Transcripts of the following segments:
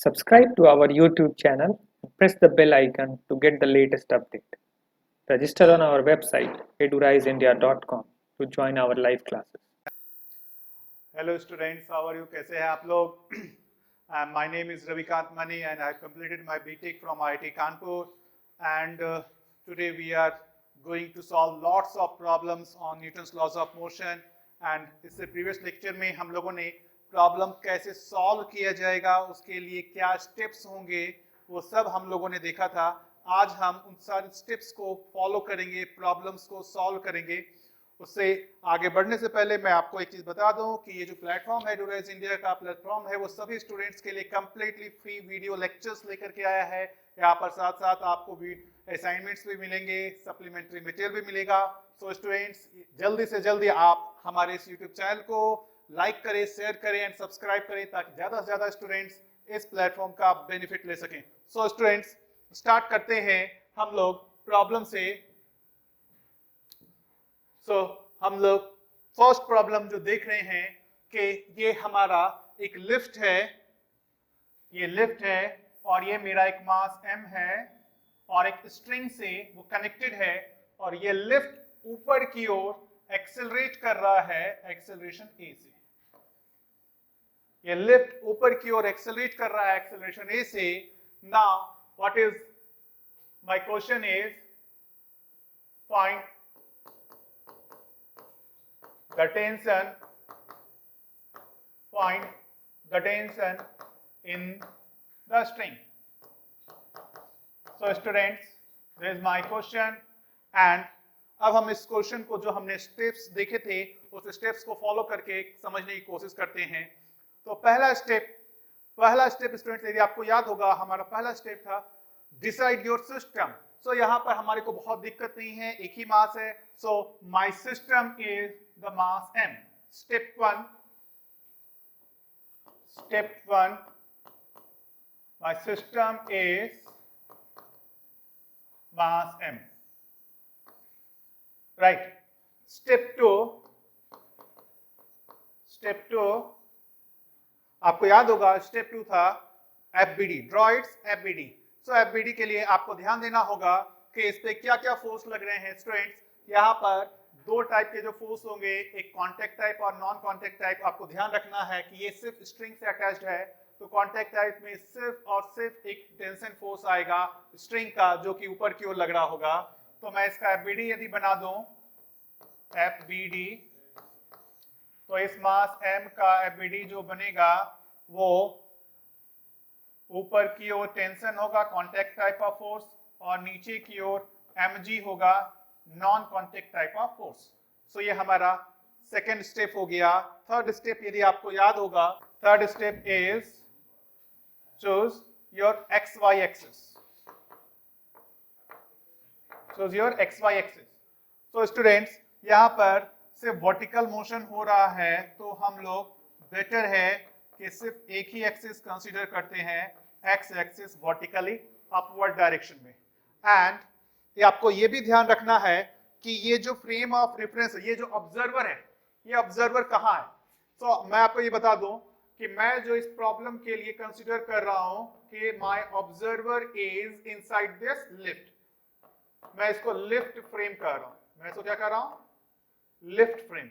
Subscribe to our YouTube channel and press the bell icon to get the latest update. Register on our website eduriseindia.com to join our live classes. Hello students, how are you? कैसे हैं आप लोग? My name is Ravikant Mani and I have completed my BTech from IIT Kanpur, and today we are going to solve lots of problems on Newton's laws of motion. And इससे previous lecture में हम लोगों ने problem कैसे solve किया जाएगा, उसके लिए क्या स्टेप्स होंगे, वो सब हम लोगों ने देखा था। आज हम उन सारे स्टेप्स को फॉलो करेंगे, प्रॉब्लम्स को सॉल्व करेंगे। उससे आगे बढ़ने से पहले मैं आपको एक चीज बता दूं कि ये जो प्लेटफॉर्म है एडुराइज इंडिया का प्लेटफॉर्म है, वो सभी स्टूडेंट्स के लिए कंप्लीटली फ्री वीडियो लेक्चर्स लेकर के आया है। यहाँ पर साथ साथ आपको भी असाइनमेंट्स भी मिलेंगे, सप्लीमेंट्री मटेरियल भी मिलेगा। सो स्टूडेंट्स, जल्दी से जल्दी आप हमारे इस यूट्यूब चैनल को लाइक करें, शेयर करें एंड सब्सक्राइब करें, ताकि ज्यादा से ज्यादा स्टूडेंट्स इस प्लेटफॉर्म का बेनिफिट ले सकें। सो स्टूडेंट्स, स्टार्ट करते हैं हम लोग प्रॉब्लम से। हम लोग फर्स्ट प्रॉब्लम जो देख रहे हैं कि ये हमारा एक लिफ्ट है, ये लिफ्ट है और ये मेरा एक मास m है और एक स्ट्रिंग से वो कनेक्टेड है, और ये लिफ्ट ऊपर की ओर एक्सेलरेट कर रहा है एक्सेलरेशन a से। ये लिफ्ट ऊपर की ओर एक्सेलरेट कर रहा है एक्सेलरेशन a से। Now what is my question is find the tension, find the tension in the string. So students, this is my question, and अब हम इस क्वेश्चन को जो हमने स्टेप्स देखे थे उस स्टेप्स को फॉलो करके समझने की कोशिश करते हैं। तो पहला स्टेप स्टूडेंट्स, यदि आपको याद होगा, हमारा पहला स्टेप था डिसाइड योर सिस्टम। सो यहाँ पर हमारे को बहुत दिक्कत नहीं है, एक ही मास है। So my system is the mass m. Step 1, my system is mass m, right? Step 2, आपको याद होगा स्टेप 2 था FBD, draw its FBD. So FBD के लिए आपको ध्यान देना होगा कि इस पे क्या क्या फोर्स लग रहे हैं। स्टूडेंट्स, यहाँ पर दो टाइप के जो फोर्स होंगे, एक कांटेक्ट टाइप और नॉन कांटेक्ट टाइप। आपको ध्यान रखना है कि ये सिर्फ स्ट्रिंग से अटैच्ड है, तो कांटेक्ट टाइप में सिर्फ और सिर्फ एक टेंशन फोर्स आएगा स्ट्रिंग का, जो कि ऊपर की ओर लग रहा होगा। तो मैं इसका FBD यदि बना दूं, FBD, तो इस मास m का FBD जो बनेगा वो ऊपर की ओर टेंशन होगा, कांटेक्ट टाइप ऑफ फोर्स, और नीचे की ओर mg होगा, non contact type of force. So ये हमारा सेकेंड स्टेप हो गया। थर्ड स्टेप यदि आपको याद होगा, third step is choose your XY axis. Choose your XY axis. So students, यहाँ पर सिर्फ वर्टिकल मोशन हो रहा है, तो हम लोग बेटर है कि सिर्फ एक ही एक्सिस कंसीडर करते हैं, X axis vertically upward direction में। एंड ये आपको ये भी ध्यान रखना है कि ये जो फ्रेम ऑफ रेफरेंस है, ये जो ऑब्जर्वर है, ये ऑब्जर्वर कहाँ है। तो मैं आपको ये बता दूं कि मैं जो इस प्रॉब्लम के लिए कंसीडर कर रहा हूं कि my observer is inside this lift. मैं इसको लिफ्ट फ्रेम कर रहा हूं, मैं इसको क्या कर रहा हूं, lift frame.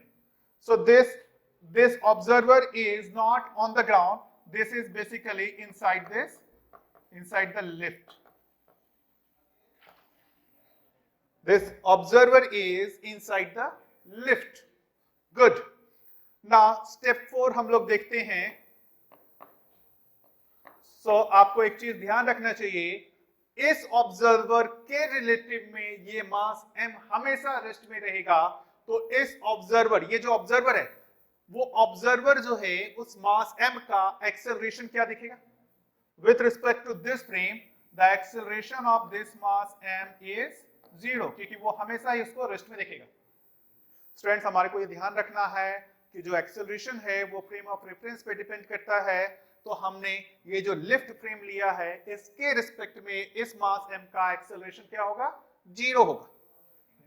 So this observer is not on the ground, this is basically inside the lift. This observer is inside the lift. Good. Now step 4 हम लोग देखते हैं। आपको एक चीज ध्यान रखना चाहिए, इस ऑब्जर्वर के रिलेटिव में ये मास m हमेशा रेस्ट में रहेगा। तो इस ऑब्जर्वर, ये जो ऑब्जर्वर है, वो ऑब्जर्वर जो है उस मास m का एक्सेलरेशन क्या दिखेगा with respect to this frame, the acceleration of this mass m is 0, क्योंकि वो हमेशा ही उसको रेस्ट में देखेगा। स्टूडेंट्स, हमारे को ये ध्यान रखना है कि जो एक्सेलरेशन है वो फ्रेम ऑफ रेफरेंस पे डिपेंड करता है। तो हमने ये जो लिफ्ट फ्रेम लिया है, इसके रिस्पेक्ट में इस मास m का एक्सेलरेशन क्या होगा, 0 होगा।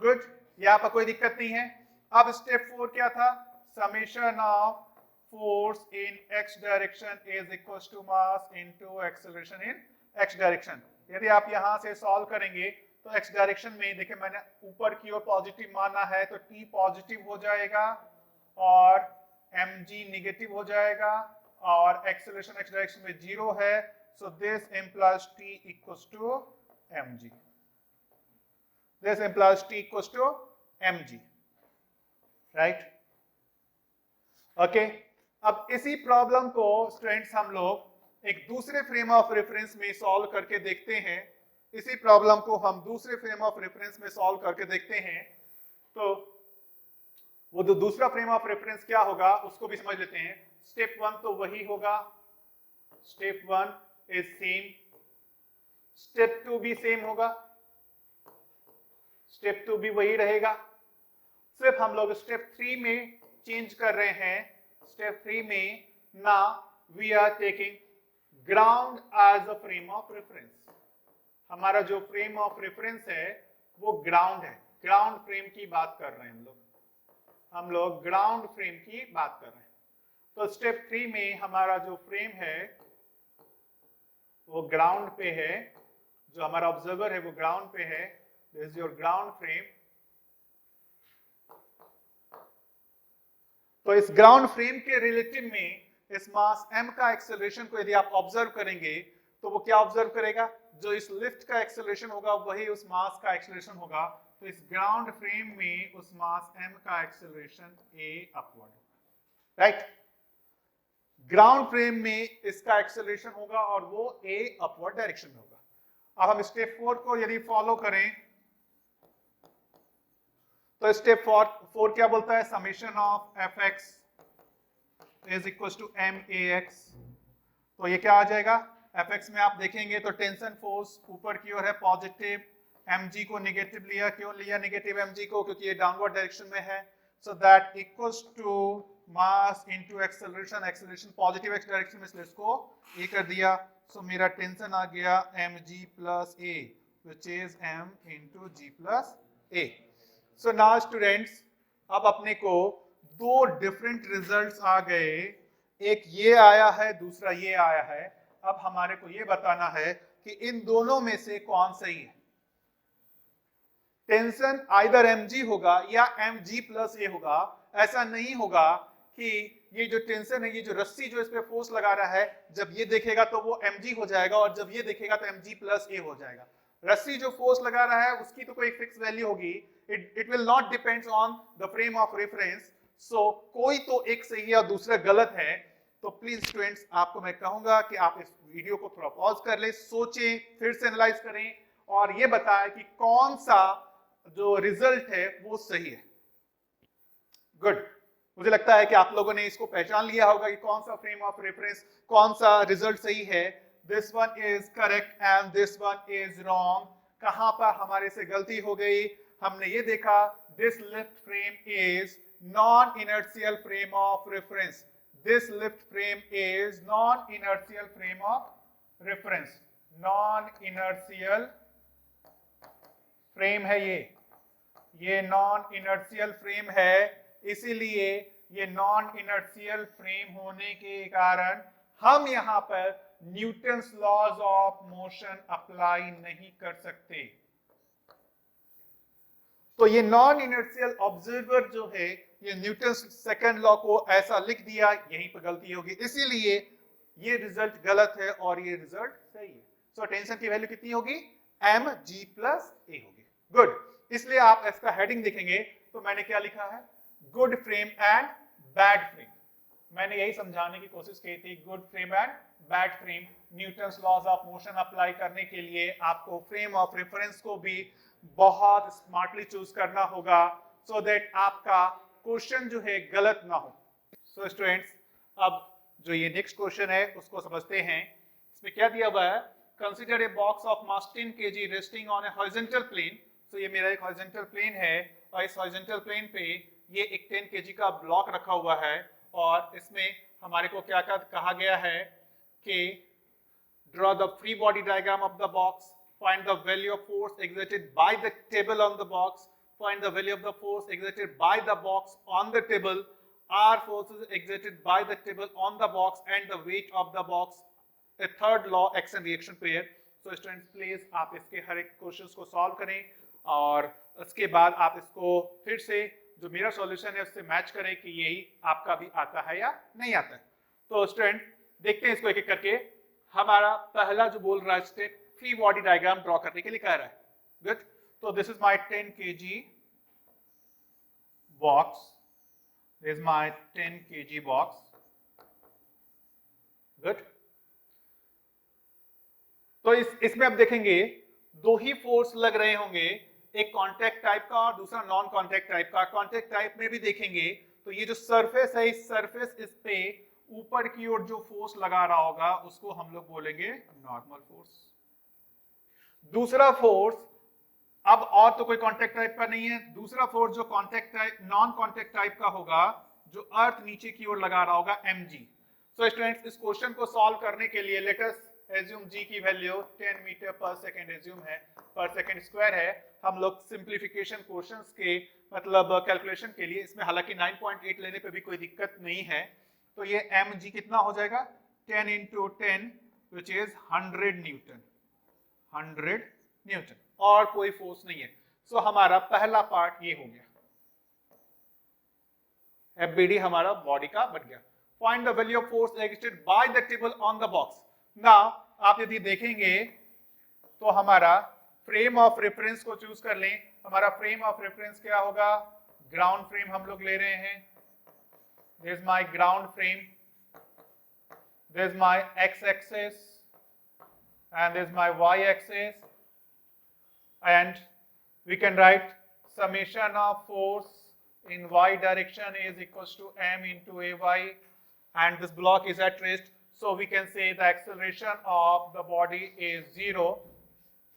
गुड, यहाँ पर कोई दिक्कत नहीं है। अब स्टेप 4 क्या था, summation of force in x direction is equals to mass into acceleration in x direction। यदि आप यहां से सॉल्व करेंगे तो x डायरेक्शन में देखिए मैंने ऊपर की ओर पॉजिटिव माना है तो t पॉजिटिव हो जाएगा और mg नेगेटिव हो जाएगा और एक्सेलरेशन x डायरेक्शन में 0 है, so this implies t equals to mg। This implies t equals to mg, right? Okay. अब इसी प्रॉब्लम को स्टूडेंट्स हम लोग एक दूसरे फ्रेम ऑफ रेफरेंस में सॉल्व करके देखते हैं। इसी प्रॉब्लम को हम दूसरे फ्रेम ऑफ रेफरेंस में सॉल्व करके देखते हैं। तो वो जो दूसरा फ्रेम ऑफ रेफरेंस क्या होगा उसको भी समझ लेते हैं। स्टेप 1 तो वही होगा, स्टेप 1 इज सेम, स्टेप 2 भी सेम होगा, स्टेप 2 भी वही रहेगा, सिर्फ हम लोग स्टेप 3 में चेंज कर रहे हैं। स्टेप 3 में ना we are taking ground as a frame of reference. हमारा जो फ्रेम ऑफ रेफरेंस है वो ग्राउंड है, ग्राउंड फ्रेम की बात कर रहे हैं हम लोग ग्राउंड फ्रेम की बात कर रहे हैं। तो स्टेप 3 में हमारा जो फ्रेम है वो ग्राउंड पे है, जो हमारा ऑब्जर्वर है वो ग्राउंड पे है। This is your ground frame. तो इस ग्राउंड फ्रेम के रिलेटिव में इस मास m का एक्सेलरेशन को यदि आप ऑब्जर्व करेंगे तो वो क्या ऑब्जर्व करेगा, जो इस लिफ्ट का एक्सेलरेशन होगा वही उस मास का एक्सेलरेशन होगा। तो इस ग्राउंड फ्रेम में उस मास m का acceleration a upward, right? Ground frame में इसका एक्सेलरेशन होगा और वो a अपवर्ड डायरेक्शन में होगा। अब हम स्टेप 4 को यदि फॉलो करें तो स्टेप 4 क्या बोलता है, summation of fx is equal to max। तो ये क्या आ जाएगा, fx में आप देखेंगे तो टेंशन फोर्स ऊपर की ओर है पॉजिटिव, mg को नेगेटिव लिया। क्यों लिया नेगेटिव mg को, क्योंकि ये डाउनवर्ड डायरेक्शन में है। So that equals to mass into acceleration, acceleration positive x direction में इसलिए इसको a कर दिया। सो मेरा टेंशन आ गया mg plus a which is m into g plus a। So now students अब अपने को दो डिफरेंट रिजल्ट्स आ गए, एक ये आया है दूसरा ये आया है। अब हमारे को ये बताना है कि इन दोनों में से कौन सही है। टेंशन आइदर mg होगा या mg प्लस a होगा। ऐसा नहीं होगा कि ये जो टेंशन है, ये जो रस्सी जो इस पे फोर्स लगा रहा है, जब ये देखेगा तो वो mg हो जाएगा और जब ये देखेगा तो mg प्लस a हो जाएगा। रस्सी जो फोर्स लगा रहा है उसकी तो कोई फिक्स वैल्यू होगी, it will not depends on the frame of reference. So कोई तो एक सही है और दूसरा गलत है। तो प्लीज स्टूडेंट्स आपको मैं कहूंगा कि आप इस वीडियो को थोड़ा पॉज कर ले, सोचें, फिर से एनालाइज करें और ये बताएं कि कौन सा जो रिजल्ट है वो सही है। गुड, मुझे लगता है कि आप लोगों ने इसको पहचान लिया होगा कि कौन सा फ्रेम ऑफ रेफरेंस, कौन सा रिजल्ट सही है। This one is correct and this one is wrong. कहां पर हमारे से गलती हो गई, हमने ये देखा this lift frame is non inertial frame of reference. This lift frame is non-inertial frame of reference. Non-inertial frame है ये non-inertial frame है, इसीलिए ये non-inertial frame होने के कारण हम यहाँ पर Newton's laws of motion apply नहीं कर सकते। तो ये नॉन इनर्शियल ऑब्जर्वर जो है, ये न्यूटन सेकंड लॉ को ऐसा लिख दिया, यहीं पर गलती होगी, इसीलिए ये रिजल्ट गलत है और ये रिजल्ट सही है। सो टेंशन की वैल्यू कितनी होगी, mg प्लस a होगी। गुड, इसलिए आप इसका हेडिंग देखेंगे तो मैंने क्या लिखा है, good frame and bad frame. मैंने यही समझाने की कोशिश की थी, good frame and bad frame. Newton's laws of motion apply करने के लिए आपको फ्रेम ऑफ रेफरेंस को भी बहुत स्मार्टली चूज करना होगा, सो दैट आपका क्वेश्चन जो है गलत ना हो। सो स्टूडेंट्स अब जो ये नेक्स्ट क्वेश्चन है उसको समझते हैं। इसमें क्या दिया हुआ है, consider a box of mass 10 kg resting on a horizontal plane. तो ये मेरा एक हॉरिजॉन्टल प्लेन है और इस हॉरिजॉन्टल प्लेन पे ये एक 10 kg का ब्लॉक रखा हुआ है और इसमें हमारे को क्या कहा गया है कि draw the free body diagram of the box, find the value of force exerted by the table on the box, find the value of the force exerted by the box on the table R forces exerted by the table on the box and the weight of the box, a third law action reaction pair. So students please आप इसके हर एक questions को solve करें और उसके बाद आप इसको फिर से जो मेरा सॉल्यूशन है उससे मैच करें कि यही आपका भी आता है या नहीं आता है। तो स्टूडेंट देखते हैं इसको एक एक करके। हमारा पहला जो बोल रहा है step free body diagram draw करने के लिए कह रहा है। गुड, तो this is my 10 kg box, this is my 10 kg box. Good. तो इसमें आप देखेंगे दो ही फोर्स लग रहे होंगे, एक कांटेक्ट टाइप का और दूसरा नॉन कांटेक्ट टाइप का। कांटेक्ट टाइप में भी देखेंगे तो ये जो सरफेस है, इस सरफेस इस पे ऊपर की ओर जो फोर्स लगा रहा होगा उसको हम लोग बोलेंगे नॉर्मल फोर्स। दूसरा फोर्स अब और तो कोई कांटेक्ट टाइप का नहीं है, दूसरा फोर्स जो contact type non contact type का होगा, जो अर्थ नीचे की ओर लगा रहा होगा, mg। सो स्टूडेंट्स इस क्वेश्चन को सॉल्व करने के लिए लेट अस एज्यूम g की वैल्यू 10 मीटर पर सेकंड एज्यूम है, पर सेकंड स्क्वायर है। हम लोग सिंप्लीफिकेशन क्वेश्चंस के मतलब कैलकुलेशन के लिए इसमें हालांकि 9.8 लेने पे भी कोई दिक्कत नहीं है। तो ये mg कितना हो जाएगा 10 into 10 which is 100 Newton, 100 Newton, और कोई फोर्स नहीं है। सो हमारा पहला पार्ट ये हो गया, FBD हमारा बॉडी का बन गया। Find the value of force exerted by the table on the box. Now आप यदि देखेंगे तो हमारा फ्रेम ऑफ रेफरेंस को चूज कर लें। हमारा फ्रेम ऑफ रेफरेंस क्या होगा, ग्राउंड फ्रेम हम लोग ले रहे हैं। This is my ground frame, this is my ex axis and this is my y-axis, and we can write summation of force in y direction is equals to m into ay, and this block is at rest, so we can say the acceleration of the body is 0.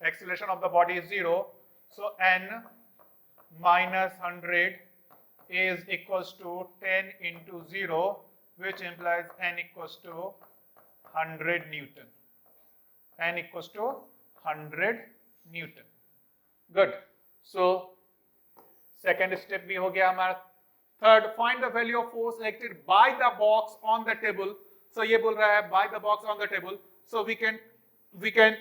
Acceleration of the body is 0, so n minus 100 is equals to 10 into 0, which implies n equals to 100 Newton. N equals to 100 Newton. Good. So second step भी हो गया हमारा। Third, find the value of force acted by the box on the table. So ये बोल रहा है by the box on the table. So we can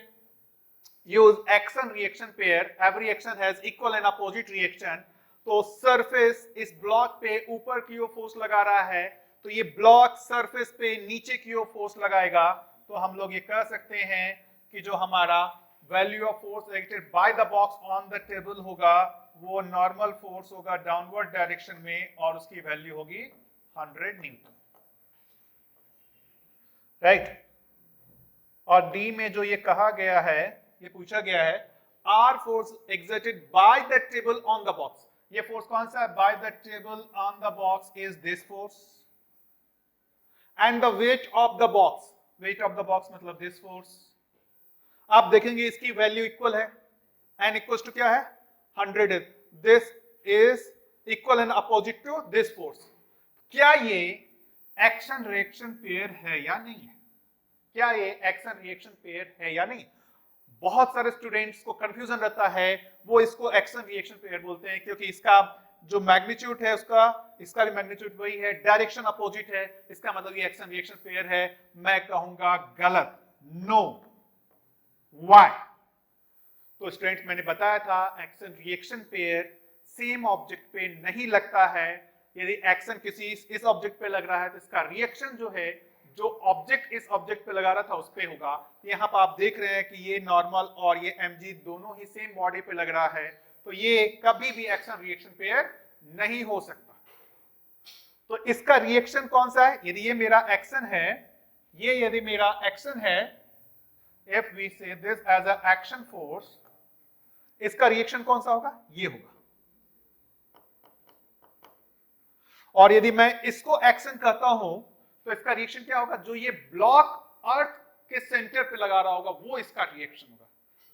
use action reaction pair. Every action has equal and opposite reaction. तो surface इस block पे ऊपर की ओर force लगा रहा है, तो ये block surface पे नीचे की ओर force लगाएगा। तो हम लोग ये कह सकते हैं कि जो हमारा value of force acted by the box on the table होगा वो नॉर्मल फोर्स होगा डाउनवर्ड डायरेक्शन में, और उसकी वैल्यू होगी 100 न्यूटन, राइट। और डी में जो ये कहा गया है, ये पूछा गया है, R force exerted by the table on the box. ये फोर्स कौन सा है, by the table on the box is this force, and the weight of the box, weight of the box मतलब दिस फोर्स। आप देखेंगे इसकी value equal है, n equals to क्या है 100 है, this is equal and opposite to this force. क्या ये एक्शन रिएक्शन पेयर है या नहीं है, क्या ये एक्शन रिएक्शन पेयर है या नहीं। बहुत सारे स्टूडेंट्स को कंफ्यूजन रहता है, वो इसको एक्शन रिएक्शन पेयर बोलते हैं क्योंकि इसका जो मैग्नीट्यूड है इसका भी मैग्नीट्यूड वही है, डायरेक्शन अपोजिट है, इसका मतलब ये एक्शन रिएक्शन पेयर है। मैं कहूंगा गलत, नो। व्हाई? तो स्टूडेंट्स मैंने बताया था action reaction pair same object पे नहीं लगता है। यदि एक्शन किसी इस ऑब्जेक्ट पे लग रहा है तो इसका रिएक्शन जो है, जो ऑब्जेक्ट इस ऑब्जेक्ट पे लगा रहा था उस पे होगा। यहाँ पर आप देख रहे हैं कि ये नॉर्मल और ये mg दोनों ही सेम बॉडी पे लग रहा है, तो ये कभी भी एक्शन रिएक्शन पेयर नहीं हो सकता। तो इसका रिएक्शन कौन सा है, यदि ये मेरा एक्शन है, ये यदि मेरा एक्शन है, if we say this as a action force, इसका रिएक्शन कौन सा होगा, ये होगा। और यदि मैं इसको एक्शन कहता हूं तो इसका रिएक्शन क्या होगा, जो ये ब्लॉक अर्थ के सेंटर पे लगा रहा होगा वो इसका रिएक्शन होगा।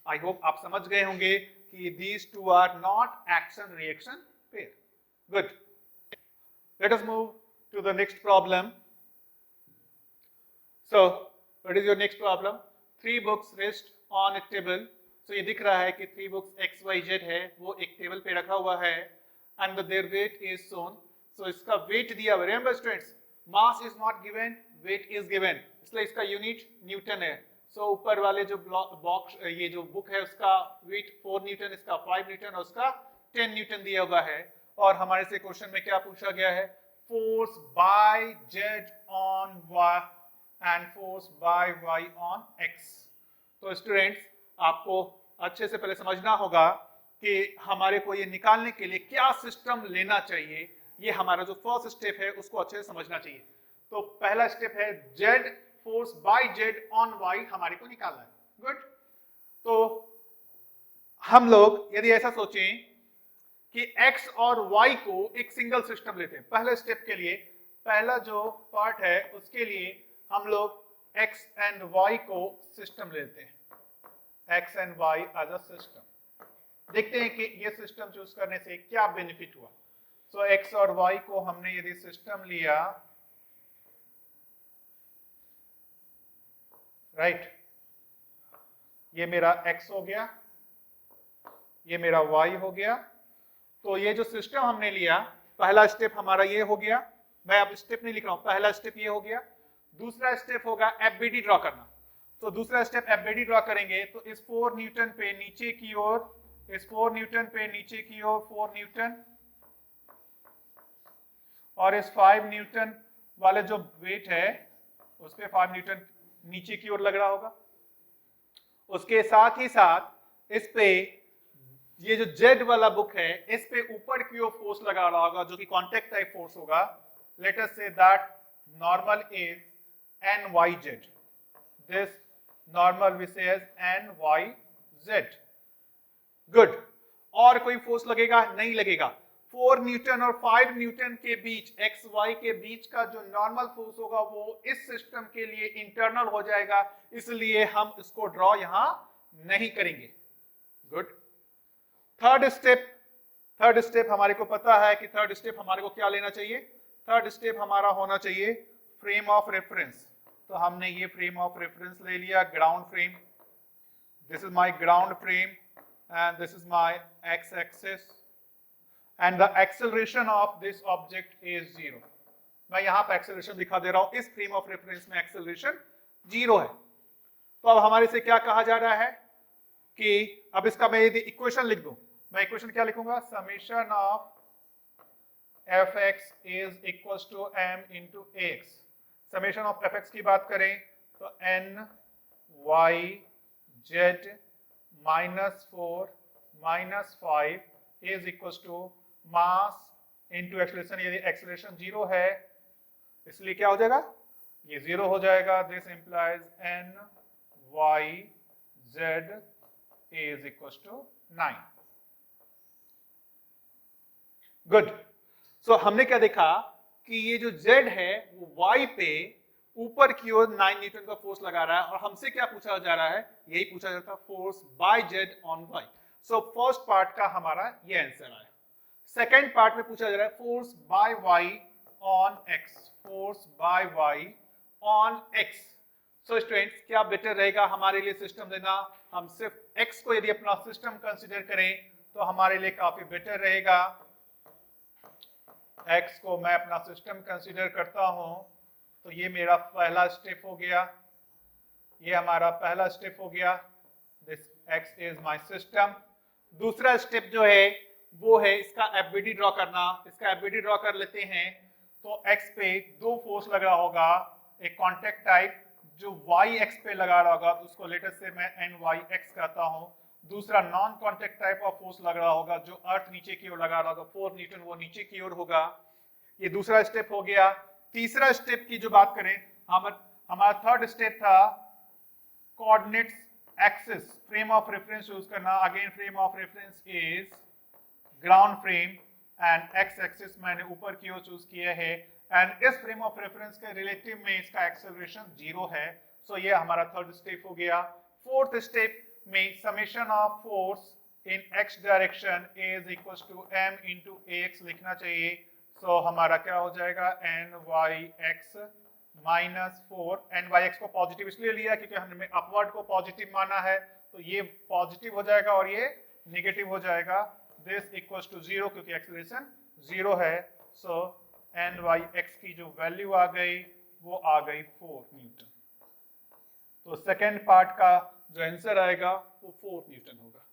आई होप आप समझ गए होंगे कि these two are not action reaction pair. Good. Let us move to the next problem. So what is your next problem? 3 books rest on a table. So ये दिख रहा है कि 3 books XYZ है, वो एक टेबल पे रखा हुआ है, and their weight is shown. सो इसका वेट दिया हुआ, remember students mass is not given, weight is given, इसलिए इसका यूनिट न्यूटन है। सो ऊपर वाले जो बॉक्स ये जो बुक है उसका वेट 4 न्यूटन, इसका 5 न्यूटन और उसका 10 न्यूटन दिया हुआ है। और हमारे से क्वेश्चन में क्या पूछा गया है, force by Z on Y and force by Y on X. तो स्टूडेंट्स आपको अच्छे से पहले समझना होगा कि हमारे को ये निकालने के लिए क्या सिस्टम लेना चाहिए। ये हमारा जो फर्स्ट स्टेप है उसको अच्छे से समझना चाहिए। तो पहला स्टेप है Z, force by Z on Y हमारे को निकालना है। गुड। तो हम लोग यदि ऐसा सोचें कि x और y को एक सिंगल सिस्टम लेते हैं, पहले स्टेप के लिए पहला जो पार्ट है उसके लिए हम लोग x एंड y को सिस्टम लेते हैं, x and y as a system. देखते हैं कि ये सिस्टम चूज करने से क्या बेनिफिट हुआ। सो x और y को हमने यदि सिस्टम लिया, राइट, ये मेरा x हो गया, ये मेरा y हो गया। तो ये जो सिस्टम हमने लिया, पहला स्टेप हमारा ये हो गया, मैं अब स्टेप नहीं लिख रहा हूं, पहला स्टेप ये हो गया। दूसरा स्टेप होगा एफबीडी ड्रॉ करना। तो दूसरा स्टेप एफबीडी ड्रॉ करेंगे तो इस 4 न्यूटन पे नीचे की ओर, इस 4 न्यूटन पे नीचे की ओर 4 न्यूटन, और इस 5 न्यूटन वाले जो वेट है उस पे 5 न्यूटन नीचे की ओर लग रहा होगा। उसके साथ ही साथ इस पे ये जो जेड वाला बुक है इस पे ऊपर की ओर फोर्स लगा रहा होगा जो कि कांटेक्ट टाइप फोर्स होगा। Let us say that normal is N Y Z, this normal we say as N Y Z. Good. और कोई फोर्स लगेगा? नहीं लगेगा। 4 न्यूटन और 5 न्यूटन के बीच, एक्स वाई के बीच का जो नॉर्मल फोर्स होगा वो इस सिस्टम के लिए इंटरनल हो जाएगा, इसलिए हम इसको ड्रॉ यहां नहीं करेंगे। गुड। थर्ड स्टेप हमारे को पता है कि थर्ड स्टेप हमारे को क्या लेना चाहिए। थर्ड स्टेप हमारा होना चाहिए फ्रेम ऑफ रेफरेंस। तो हमने ये फ्रेम ऑफ रेफरेंस ले लिया, ground frame. This is my ground frame and this is my ex axis and the acceleration of this object is 0। मैं यहां पर एक्सेलरेशन दिखा दे रहा हूं, इस फ्रेम ऑफ रेफरेंस में एक्सेलरेशन 0 है। तो अब हमारे से क्या कहा जा रहा है कि अब इसका मैं यदि इक्वेशन लिख दूं, मैं इक्वेशन क्या लिखूंगा, summation of F X is equal to M into X. Summation of F X की बात करें तो N Y Z -4 -5 is equal to mass into acceleration. यदि एक्सेलरेशन 0 है इसलिए क्या हो जाएगा, ये 0 हो जाएगा। This implies N Y Z is equal to 9। Good. So हमने क्या देखा कि ये जो z है वो y पे ऊपर की ओर 9 न्यूटन का फोर्स लगा रहा है, और हमसे क्या पूछा जा रहा है, यही पूछा जाता है force bye z on y। So first part का हमारा ये आंसर आया। सेकेंड पार्ट में पूछा जा रहा है force bye y on x, force by y on x। So students क्या बेटर रहेगा हमारे लिए सिस्टम लेना, हम सिर्फ x को यदि अपना सिस्टम कंसीडर करें तो हमारे लिए काफी बेटर रहेगा। x को मैं अपना सिस्टम कंसीडर करता हूं तो ये मेरा पहला स्टेप हो गया, ये हमारा पहला स्टेप हो गया, this x is my system. दूसरा स्टेप जो है वो है इसका एफबीडी ड्रॉ करना। इसका एफबीडी ड्रॉ कर लेते हैं तो x पे 2 फोर्स लग रहा होगा, एक कांटेक्ट टाइप जो y x पे लगा रहा होगा तो उसको लेटर से मैं NYX कहता हूं। दूसरा non contact type of force लग रहा होगा जो अर्थ नीचे की ओर लगा रहा होगा, 4 न्यूटन, वो नीचे की ओर होगा। ये दूसरा स्टेप हो गया। तीसरा स्टेप की जो बात करें, हमारा थर्ड स्टेप था coordinates axis, frame of reference use करना। Again frame of reference is ground frame and X axis मैंने ऊपर की ओर चूज किया है, एंड इस फ्रेम ऑफ रेफरेंस के रिलेटिव में इसका एक्सेलरेशन 0 है। सो ये हमारा थर्ड स्टेप हो गया। फोर्थ स्टेप में summation of force in x direction is equal to m into ax लिखना चाहिए। सो हमारा क्या हो जाएगा, NYX -4। NYX को पॉजिटिव इसलिए लिया क्योंकि हमने अपवर्ड को पॉजिटिव माना है, तो ये पॉजिटिव हो जाएगा और ये नेगेटिव हो जाएगा। दिस इक्वल टू 0 क्योंकि एक्सेलरेशन 0 है। सो एन वाई एक्स की जो वैल्यू आ गई वो आ गई 4 न्यूटन। तो सेकेंड पार्ट का जो आंसर आएगा वो 4 न्यूटन होगा।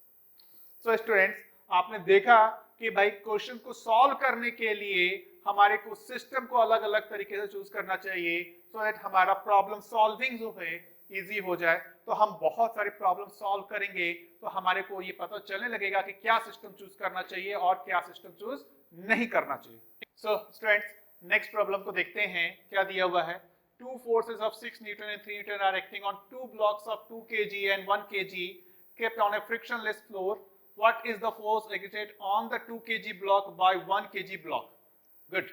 सो स्टूडेंट्स, आपने देखा कि भाई क्वेश्चन को सॉल्व करने के लिए हमारे को सिस्टम को अलग अलग तरीके से चूज करना चाहिए सो दैट हमारा प्रॉब्लम सॉल्विंग जो है इजी हो जाए। तो हम बहुत सारे प्रॉब्लम सॉल्व करेंगे तो हमारे को ये पता चलने लगेगा कि क्या सिस्टम चूज करना चाहिए और क्या सिस्टम चूज नहीं करना चाहिए। सो स्टूडेंट्स, नेक्स्ट प्रॉब्लम को देखते हैं। क्या दिया हुआ है? Two forces of 6 Newton and 3 Newton are acting on two blocks of 2 kg and 1 kg kept on a frictionless floor. What is the force exerted on the 2 kg block by 1 kg block? Good.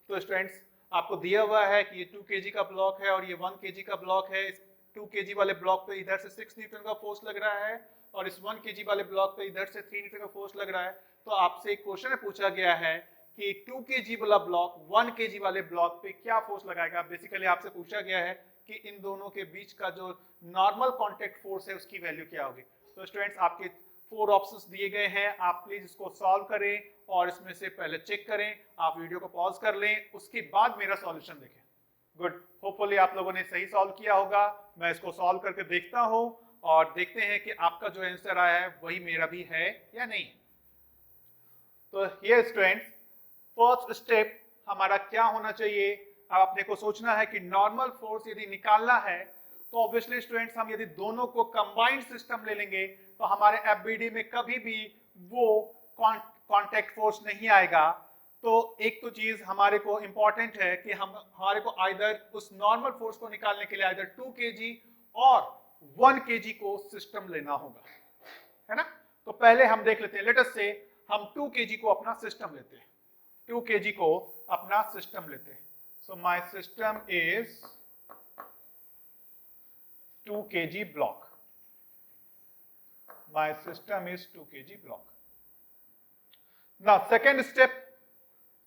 तो students, आपको दिया हुआ है कि ये 2 kg का block है और ये 1 kg का ब्लॉक है। इस 2 kg वाले ब्लॉक पे इधर से 6 न्यूटन का फोर्स लग रहा है और इस 1 kg वाले ब्लॉक पे इधर से 3 न्यूटन का फोर्स लग रहा है। तो आपसे एक क्वेश्चन पूछा गया है कि 2 kg वाला ब्लॉक 1 kg वाले ब्लॉक पे क्या फोर्स लगाएगा। बेसिकली आपसे पूछा गया है कि इन दोनों के बीच का जो नॉर्मल कांटेक्ट फोर्स है उसकी वैल्यू क्या होगी। तो स्टूडेंट्स, आपके 4 ऑप्शंस दिए गए हैं, आप प्लीज इसको सॉल्व करें और इसमें से पहले चेक करें। आप वीडियो को पॉज कर लें, उसके बाद मेरा सॉल्यूशन देखें। गुड, होपफुली आप लोगों ने सही सॉल्व किया होगा। मैं इसको सॉल्व करके देखता हूं और देखते हैं कि आपका जो आंसर आया है वही मेरा भी है या नहीं। तो ये स्टूडेंट्स, फर्स्ट स्टेप हमारा क्या होना चाहिए? अब अपने को सोचना है कि नॉर्मल फोर्स यदि निकालना है तो ऑब्वियसली स्टूडेंट्स, हम यदि दोनों को कंबाइंड सिस्टम ले लेंगे तो हमारे एफबीडी में कभी भी वो कांटेक्ट फोर्स नहीं आएगा। तो एक तो चीज हमारे को इंपॉर्टेंट है कि हमारे को आइदर उस नॉर्मल फोर्स को निकालने के लिए आइदर 2 kg और 1 kg को सिस्टम लेना होगा, है ना। तो पहले हम देख लेते हैं, लेट अस से हम 2 kg को अपना सिस्टम लेते हैं। 2 kg को अपना सिस्टम लेते हैं। So my system is 2 kg block. My system is 2 kg block. Now second step,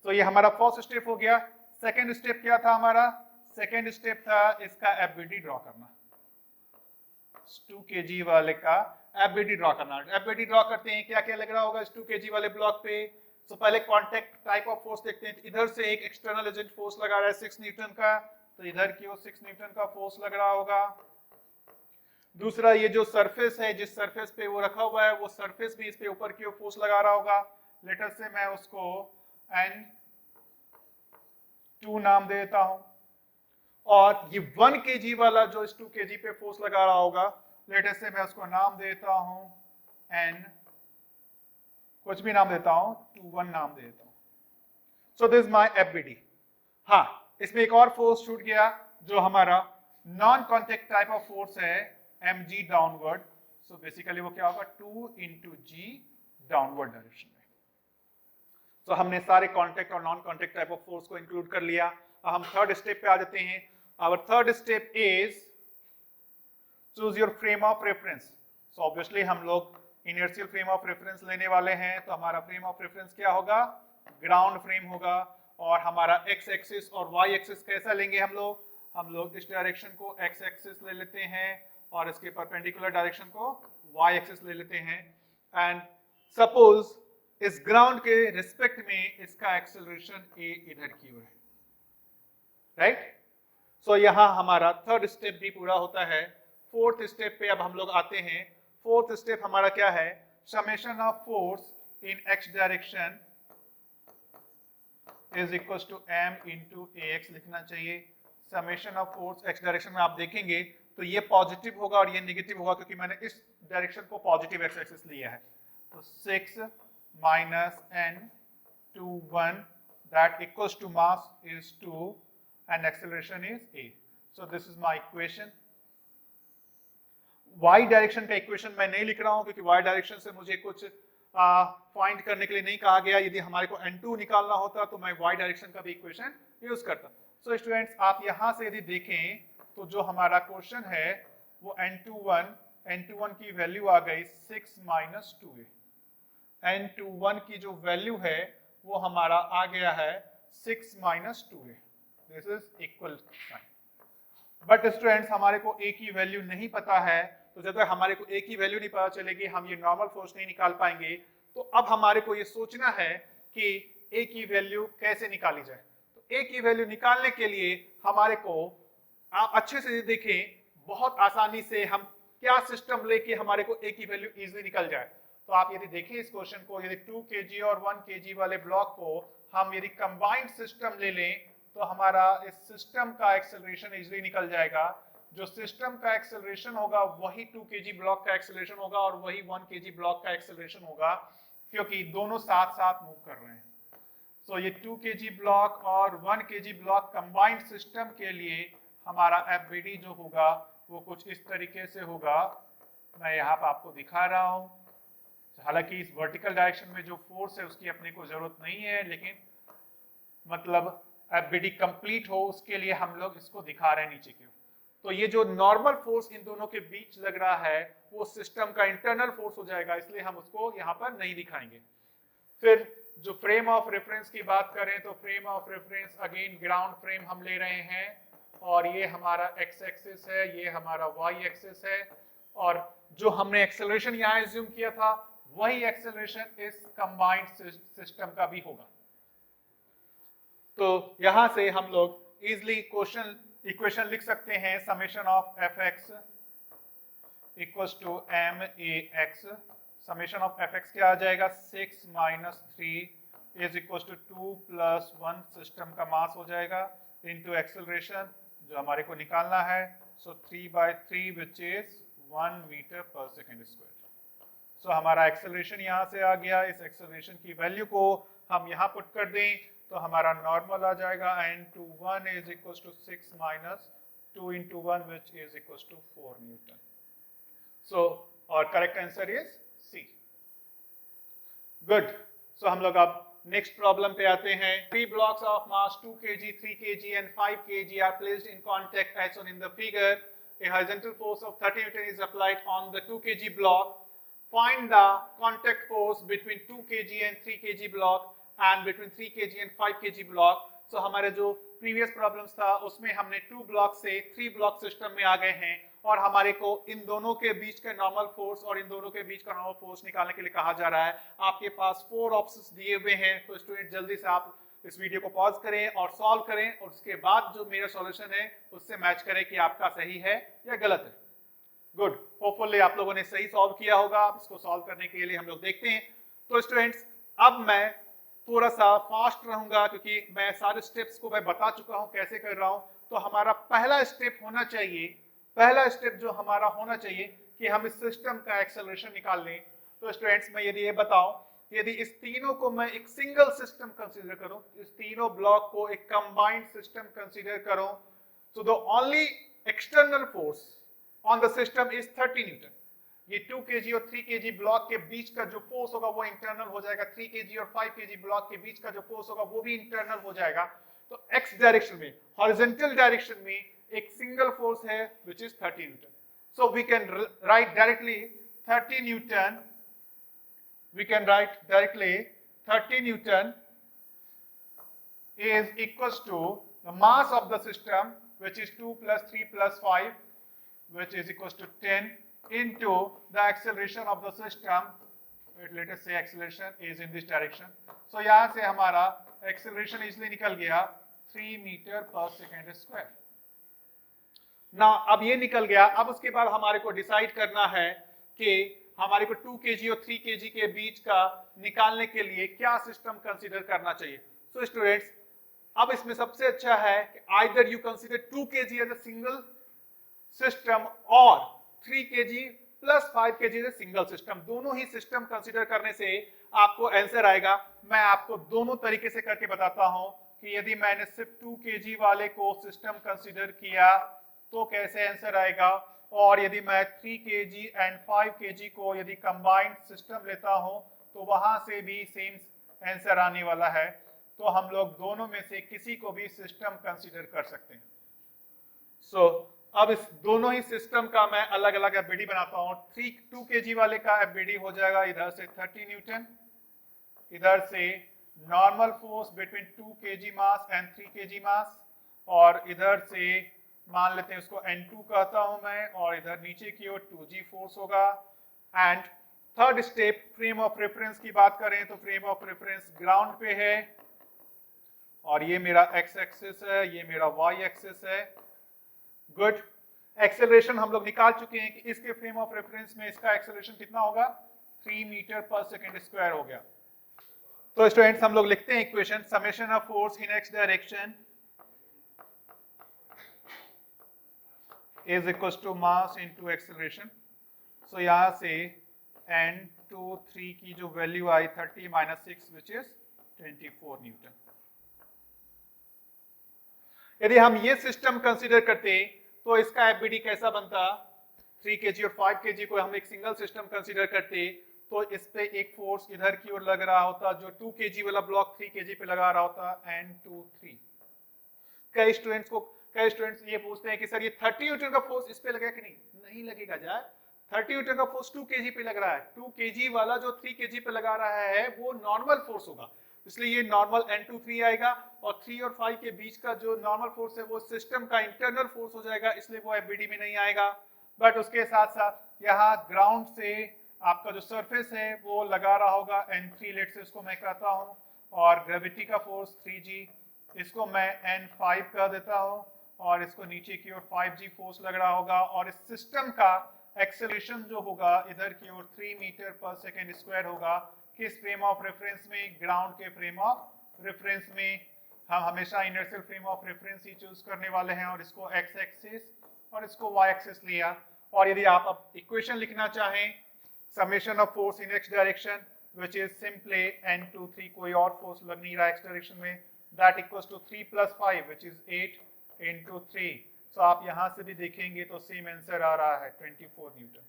तो ये हमारा फर्स्ट स्टेप हो गया। सेकेंड स्टेप क्या था हमारा? सेकेंड स्टेप था इसका एफबीडी ड्रॉ करना। 2 kg वाले का एफबीडी ड्रॉ करना। एफबीडी ड्रॉ करते हैं, क्या क्या लग रहा होगा इस 2 kg वाले ब्लॉक पे। तो पहले कांटेक्ट टाइप ऑफ फोर्स देखते हैं। इधर से एक एक्सटर्नल एजेंट फोर्स लगा रहा है 6 न्यूटन का, तो इधर की ओर 6 न्यूटन का फोर्स लग रहा होगा। दूसरा, ये जो सरफेस है, जिस सरफेस पे वो रखा हुआ है, वो सरफेस भी इस पे ऊपर की ओर फोर्स लगा रहा होगा। लेटर से मैं उसको N2 नाम दे देता हूं। और ये 1 kg वाला जो इस 2 kg पे फोर्स लगा रहा होगा, लेटर से मैं उसको नाम देता हूं N, कुछ भी नाम देता हूं, 21 नाम दे देता हूं। So this my FBD. हाँ, इसमें एक और फोर्स छूट गया जो हमारा non contact type of force है, mg डाउनवर्ड। सो बेसिकली वो क्या होगा? 2 × g डाउनवर्ड डायरेक्शन में। तो हमने सारे कॉन्टेक्ट और non contact type of force को इंक्लूड कर लिया। अब हम थर्ड स्टेप पे आ जाते हैं। Our third step is choose your frame of reference. So obviously हम लोग इनर्शियल फ्रेम ऑफ रेफरेंस लेने वाले हैं, तो हमारा फ्रेम ऑफ रेफरेंस क्या होगा? ग्राउंड फ्रेम होगा। और हमारा एक्स एक्सिस और वाई एक्सिस कैसा लेंगे हम लोग इस डायरेक्शन को एक्स एक्सिस ले लेते हैं और इसके परपेंडिकुलर डायरेक्शन को वाई एक्सिस ले लेते हैं। एंड सपोज इस ग्राउंड के रिस्पेक्ट में इसका एक्सेलरेशन ए इधर की ओर है, राइट। सो यहां हमारा थर्ड स्टेप भी पूरा होता है। फोर्थ स्टेप पे अब हम लोग आते हैं। फोर्थ स्टेप हमारा क्या है? Summation of force in x direction is equal to m × ax लिखना चाहिए। Summation of force x direction में आप देखेंगे तो ये पॉजिटिव होगा और ये नेगेटिव होगा, क्योंकि मैंने इस डायरेक्शन को पॉजिटिव एक्स एक्सिस लिया है। तो 6 - n/1 that equals to mass is 2 and acceleration is a. So this is my equation. y direction का इक्वेशन मैं नहीं लिख रहा हूं क्योंकि y डायरेक्शन से मुझे कुछ फाइंड करने के लिए नहीं कहा गया। यदि हमारे को n2 निकालना होता तो मैं y डायरेक्शन का भी इक्वेशन यूज करता। सो स्टूडेंट्स, आप यहां से यदि देखें तो जो हमारा क्वेश्चन है वो n21 की वैल्यू आ गई 6 - 2a। n21 की जो वैल्यू है वो हमारा आ गया है 6 - 2a। This is equal sign. But students, हमारे को a की वैल्यू नहीं पता है, तो जब तक हमारे को a की वैल्यू नहीं पता चलेगी हम ये नॉर्मल फोर्स नहीं निकाल पाएंगे। तो अब हमारे को ये सोचना है कि a की वैल्यू कैसे निकाली जाए। तो ए की वैल्यू निकालने के लिए हमारे को, आप अच्छे से देखें, बहुत आसानी से हम क्या सिस्टम लेके हमारे को ए की वैल्यू इजीली निकल जाए। तो आप यदि देखें इस क्वेश्चन को, यदि 2 kg और 1 kg वाले ब्लॉक को हम यदि कंबाइंड सिस्टम ले लें तो हमारा इस सिस्टम का एक्सेलरेशन इजीली निकल जाएगा। जो सिस्टम का एक्सेलरेशन होगा वही 2 kg ब्लॉक का एक्सेलरेशन होगा और वही 1 kg ब्लॉक का एक्सेलरेशन होगा, क्योंकि दोनों साथ साथ मूव कर रहे हैं। सो ये 2 kg ब्लॉक और 1 kg ब्लॉक कंबाइंड सिस्टम के लिए हमारा FBD जो होगा वो कुछ इस तरीके से होगा। मैं यहाँ पर आपको दिखा रहा हूँ। हालांकि इस वर्टिकल डायरेक्शन में जो फोर्स है उसकी अपने को जरूरत नहीं है, लेकिन मतलब FBD कंप्लीट हो उसके लिए हम लोग इसको दिखा रहे हैं नीचे की ओर। तो ये जो नॉर्मल फोर्स इन दोनों के बीच लग रहा है वो सिस्टम का इंटरनल फोर्स हो जाएगा, इसलिए हम उसको यहाँ पर नहीं दिखाएंगे। फिर जो फ्रेम ऑफ रेफरेंस की बात करें तो frame of reference again ground frame हम ले रहे हैं और ये हमारा एक्स एक्सिस है, ये हमारा वाई एक्सिस है, और जो हमने एक्सेलरेशन यहाँ एज्यूम किया था वही एक्सेलरेशन इस कंबाइंड सिस्टम का भी होगा। तो यहां से हम लोग इजिली इक्वेशन लिख सकते हैं, summation of F x equals to m a x. Summation of F x क्या आ जाएगा, 6 minus 3 is equals to 2 plus 1 system का मास हो जाएगा इनटू एक्सेलरेशन जो हमारे को निकालना है। सो 3/3 विच इज 1 मीटर पर सेकेंड स्क्वायर। सो हमारा एक्सेलरेशन यहाँ से आ गया। इस एक्सेलरेशन की वैल्यू को हम यहाँ पुट कर दें तो हमारा नॉर्मल आ जाएगा n/1 is equals to 6 minus 2/1 which is equals to 4 newton. So और correct answer is C. Good. So हम लोग अब नेक्स्ट प्रॉब्लम पे आते हैं। 3 blocks of mass 2 kg, 3 kg and 5 kg are placed in contact as shown in the figure. A horizontal force of 30 Newton is applied on the 2 kg block. Find the contact force between 2 kg and 3 kg block and between 3 kg and 5 kg block. So हमारे जो previous problems था उसमें हमने 2 block से 3 block system में आ गए हैं और हमारे को इन दोनों के बीच का नॉर्मल फोर्स और इन दोनों के बीच का नॉर्मल फोर्स निकालने के लिए कहा जा रहा है। आपके पास 4 ऑप्शंस दिए हुए हैं, तो स्टूडेंट जल्दी से आप इस वीडियो को पॉज करें और सॉल्व करें और उसके बाद जो मेरा सॉल्यूशन है उससे मैच करें कि आपका सही है या गलत है। गुड। होपफुली आप लोगों ने सही सॉल्व किया होगा। आप इसको सॉल्व करने के लिए हम लोग देखते हैं। तो स्टूडेंट्स अब मैं थोड़ा सा फास्ट रहूंगा क्योंकि मैं सारे स्टेप्स को मैं बता चुका हूं कैसे कर रहा हूं। तो हमारा पहला स्टेप होना चाहिए, पहला स्टेप जो हमारा होना चाहिए कि हम इस सिस्टम का एक्सेलरेशन निकाल लें। तो स्टूडेंट्स मैं यदि ये बताऊं, यदि इस तीनों को मैं एक सिंगल सिस्टम कंसीडर करूं, इस तीनों ब्लॉक को एक कंबाइंड सिस्टम कंसीडर करूं, so the only external force on the system is 30 Newton. ये 2 kg और 3 kg ब्लॉक के बीच का जो फोर्स होगा वो इंटरनल हो जाएगा, 3 kg और 5 kg ब्लॉक के बीच का जो फोर्स होगा वो भी इंटरनल हो जाएगा। तो x डायरेक्शन में, हॉरिजॉन्टल डायरेक्शन में एक सिंगल फोर्स है which is 30 Newton. So we can write directly 30 Newton, we can write directly 30 Newton is equals to the mass of the system which is 2 plus 3 plus 5 which is equals to 10 into the acceleration of the system, let us say acceleration is in this direction. So यहाँ से हमारा acceleration इसलिए निकल गया 3 metre पर second square. ना अब ये निकल गया। अब उसके बाद हमारे को डिसाइड करना है कि हमारे को 2 kg और 3 kg के बीच का निकालने के लिए क्या सिस्टम कंसीडर करना चाहिए। सो स्टूडेंट्स अब इसमें सबसे अच्छा है कि either you consider 2 kg as a single system और 3 kg plus 5 kg as a single system. दोनों ही सिस्टम कंसीडर करने से आपको आंसर आएगा। मैं आपको दोनों तरीके से करके बताता हूं कि यदि मैंने सिर्फ 2 kg वाले को सिस्टम कंसीडर किया तो कैसे आंसर आएगा, और यदि मैं 3 kg एंड 5 kg को यदि कंबाइंड सिस्टम लेता हूं तो वहां से भी सेम आंसर आने वाला है। तो हम लोग दोनों में से किसी को भी सिस्टम कंसीडर कर सकते हैं। सो अब इस दोनों ही सिस्टम का मैं अलग अलग एफबीडी बनाता हूं। 2 kg वाले का एफबीडी हो जाएगा इधर से 30 न्यूटन, इधर से normal force between 2 kg mass and 3 kg मास, और इधर से मान लेते हैं उसको N2 कहता हूं मैं, और इधर नीचे की ओर 2G फोर्स होगा। And third step frame of reference की बात करें तो फ्रेम ऑफ रेफरेंस ग्राउंड पे है और ये मेरा x एक्सिस है, ये मेरा y एक्सिस है। गुड। एक्सेलरेशन हम लोग निकाल चुके हैं कि इसके फ्रेम ऑफ रेफरेंस में इसका एक्सेलरेशन कितना होगा, 3 मीटर पर सेकेंड स्क्वायर हो गया। तो स्टूडेंट्स हम लोग लिखते हैं equation, summation of force in x direction is equal to mass into acceleration. So यहां से n2 की जो वैल्यू आई 30 माइनस 6 विच इज 24 न्यूटन। यदि हम ये सिस्टम कंसीडर करते तो इसका एफबीडी कैसा बनता, 3 kg और 5 kg को हम एक सिंगल सिस्टम कंसीडर करते तो इस पे एक फोर्स इधर की ओर लग रहा होता जो 2 kg वाला ब्लॉक 3 kg पे लगा रहा होता n2 3। कई स्टूडेंट्स ये पूछते हैं कि सर ये 30 न्यूटन का फोर्स इस पे लगेगा कि नहीं लगेगा यार, 30 न्यूटन का फोर्स 2 kg पे लग रहा है, 2 kg वाला जो 3 kg पे लगा रहा है वो नॉर्मल फोर्स होगा, इसलिए ये नॉर्मल n2 आएगा और 3 और 5 के बीच का जो नॉर्मल फोर्स है वो सिस्टम का इंटरनल फोर्स हो जाएगा, इसलिए वो एफबीडी में नहीं आएगा। बट उसके साथ साथ यहाँ ग्राउंड से आपका जो सरफेस है वो लगा रहा होगा n3, लेट से इसको मैं कहता हूँ, और ग्रेविटी का फोर्स 3g, इसको मैं n5 कर देता हूँ, और इसको नीचे की ओर 5g फोर्स लग रहा होगा, और इस सिस्टम का एक्सेलरेशन जो होगा इधर की ओर 3 मीटर पर सेकेंड स्क्वायर होगा। किस फ्रेम ऑफ रेफरेंस में, ग्राउंड के फ्रेम ऑफ रेफरेंस में। हम हमेशा inertial frame of reference he choose करने वाले हैं, और इसको x एक्सिस और इसको y एक्सिस लिया। और यदि आप अब इक्वेशन लिखना चाहें, summation of force in x direction which is simply n2 3, कोई और फोर्स लग नहीं रहा x डायरेक्शन में, that equals to 3 + 5 which is 8 × 3। So आप यहां से भी देखेंगे तो सेम आंसर आ रहा है 24 न्यूटन।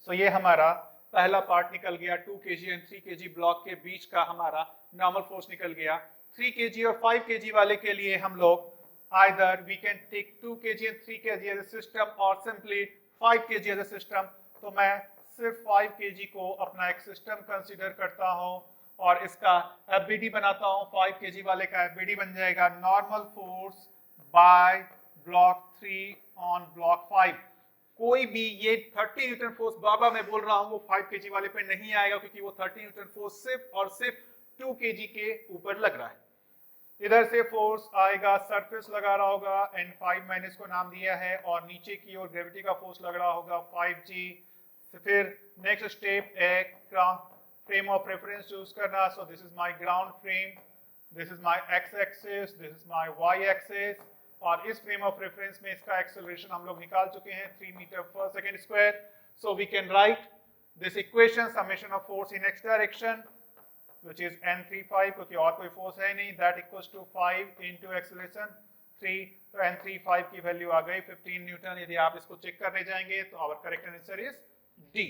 सो ये हमारा पहला पार्ट निकल गया, 2 kg एंड 3 kg ब्लॉक के बीच का हमारा नॉर्मल फोर्स निकल गया। 3 kg और 5 kg वाले के लिए हम लोग either we can take 2 kg and 3 kg as a system or simply 5 kg as a system। तो मैं सिर्फ 5 kg को अपना एक सिस्टम कंसीडर करता हूँ और इसका एफबीडी बनाता हूँ। 5 kg वाले का एफबीडी बन जाएगा normal force by block 3 on block 5। कोई भी ये 30 न्यूटन फोर्स बाबा मैं बोल रहा हूँ वो 5 kg वाले पे नहीं आएगा, क्योंकि वो 30 न्यूटन फोर्स सिर्फ और सिर्फ 2 kg के ऊपर लग रहा है। इधर से फोर्स आएगा, सरफेस लगा रहा होगा n5, मैंने इसको नाम दिया है, और नीचे की ओर ग्रेविटी का फोर्स लग रहा होगा 5g। फिर नेक्स्ट स्टेप है फ्रेम ऑफ रेफरेंस चूज करना। सो this is my ground frame, this is my x axis, this is my y axis, और इस फ्रेम ऑफ रेफरेंस में इसका एक्सेलरेशन हम लोग निकाल चुके हैं 3 मीटर पर second square. So we can write this equation, summation of force in x direction which is n35, क्योंकि और कोई फोर्स है नहीं, that equals to 5 into acceleration 3। तो n35 की वैल्यू आ गई 15 न्यूटन। यदि आप इसको चेक करने जाएंगे तो our correct answer is D,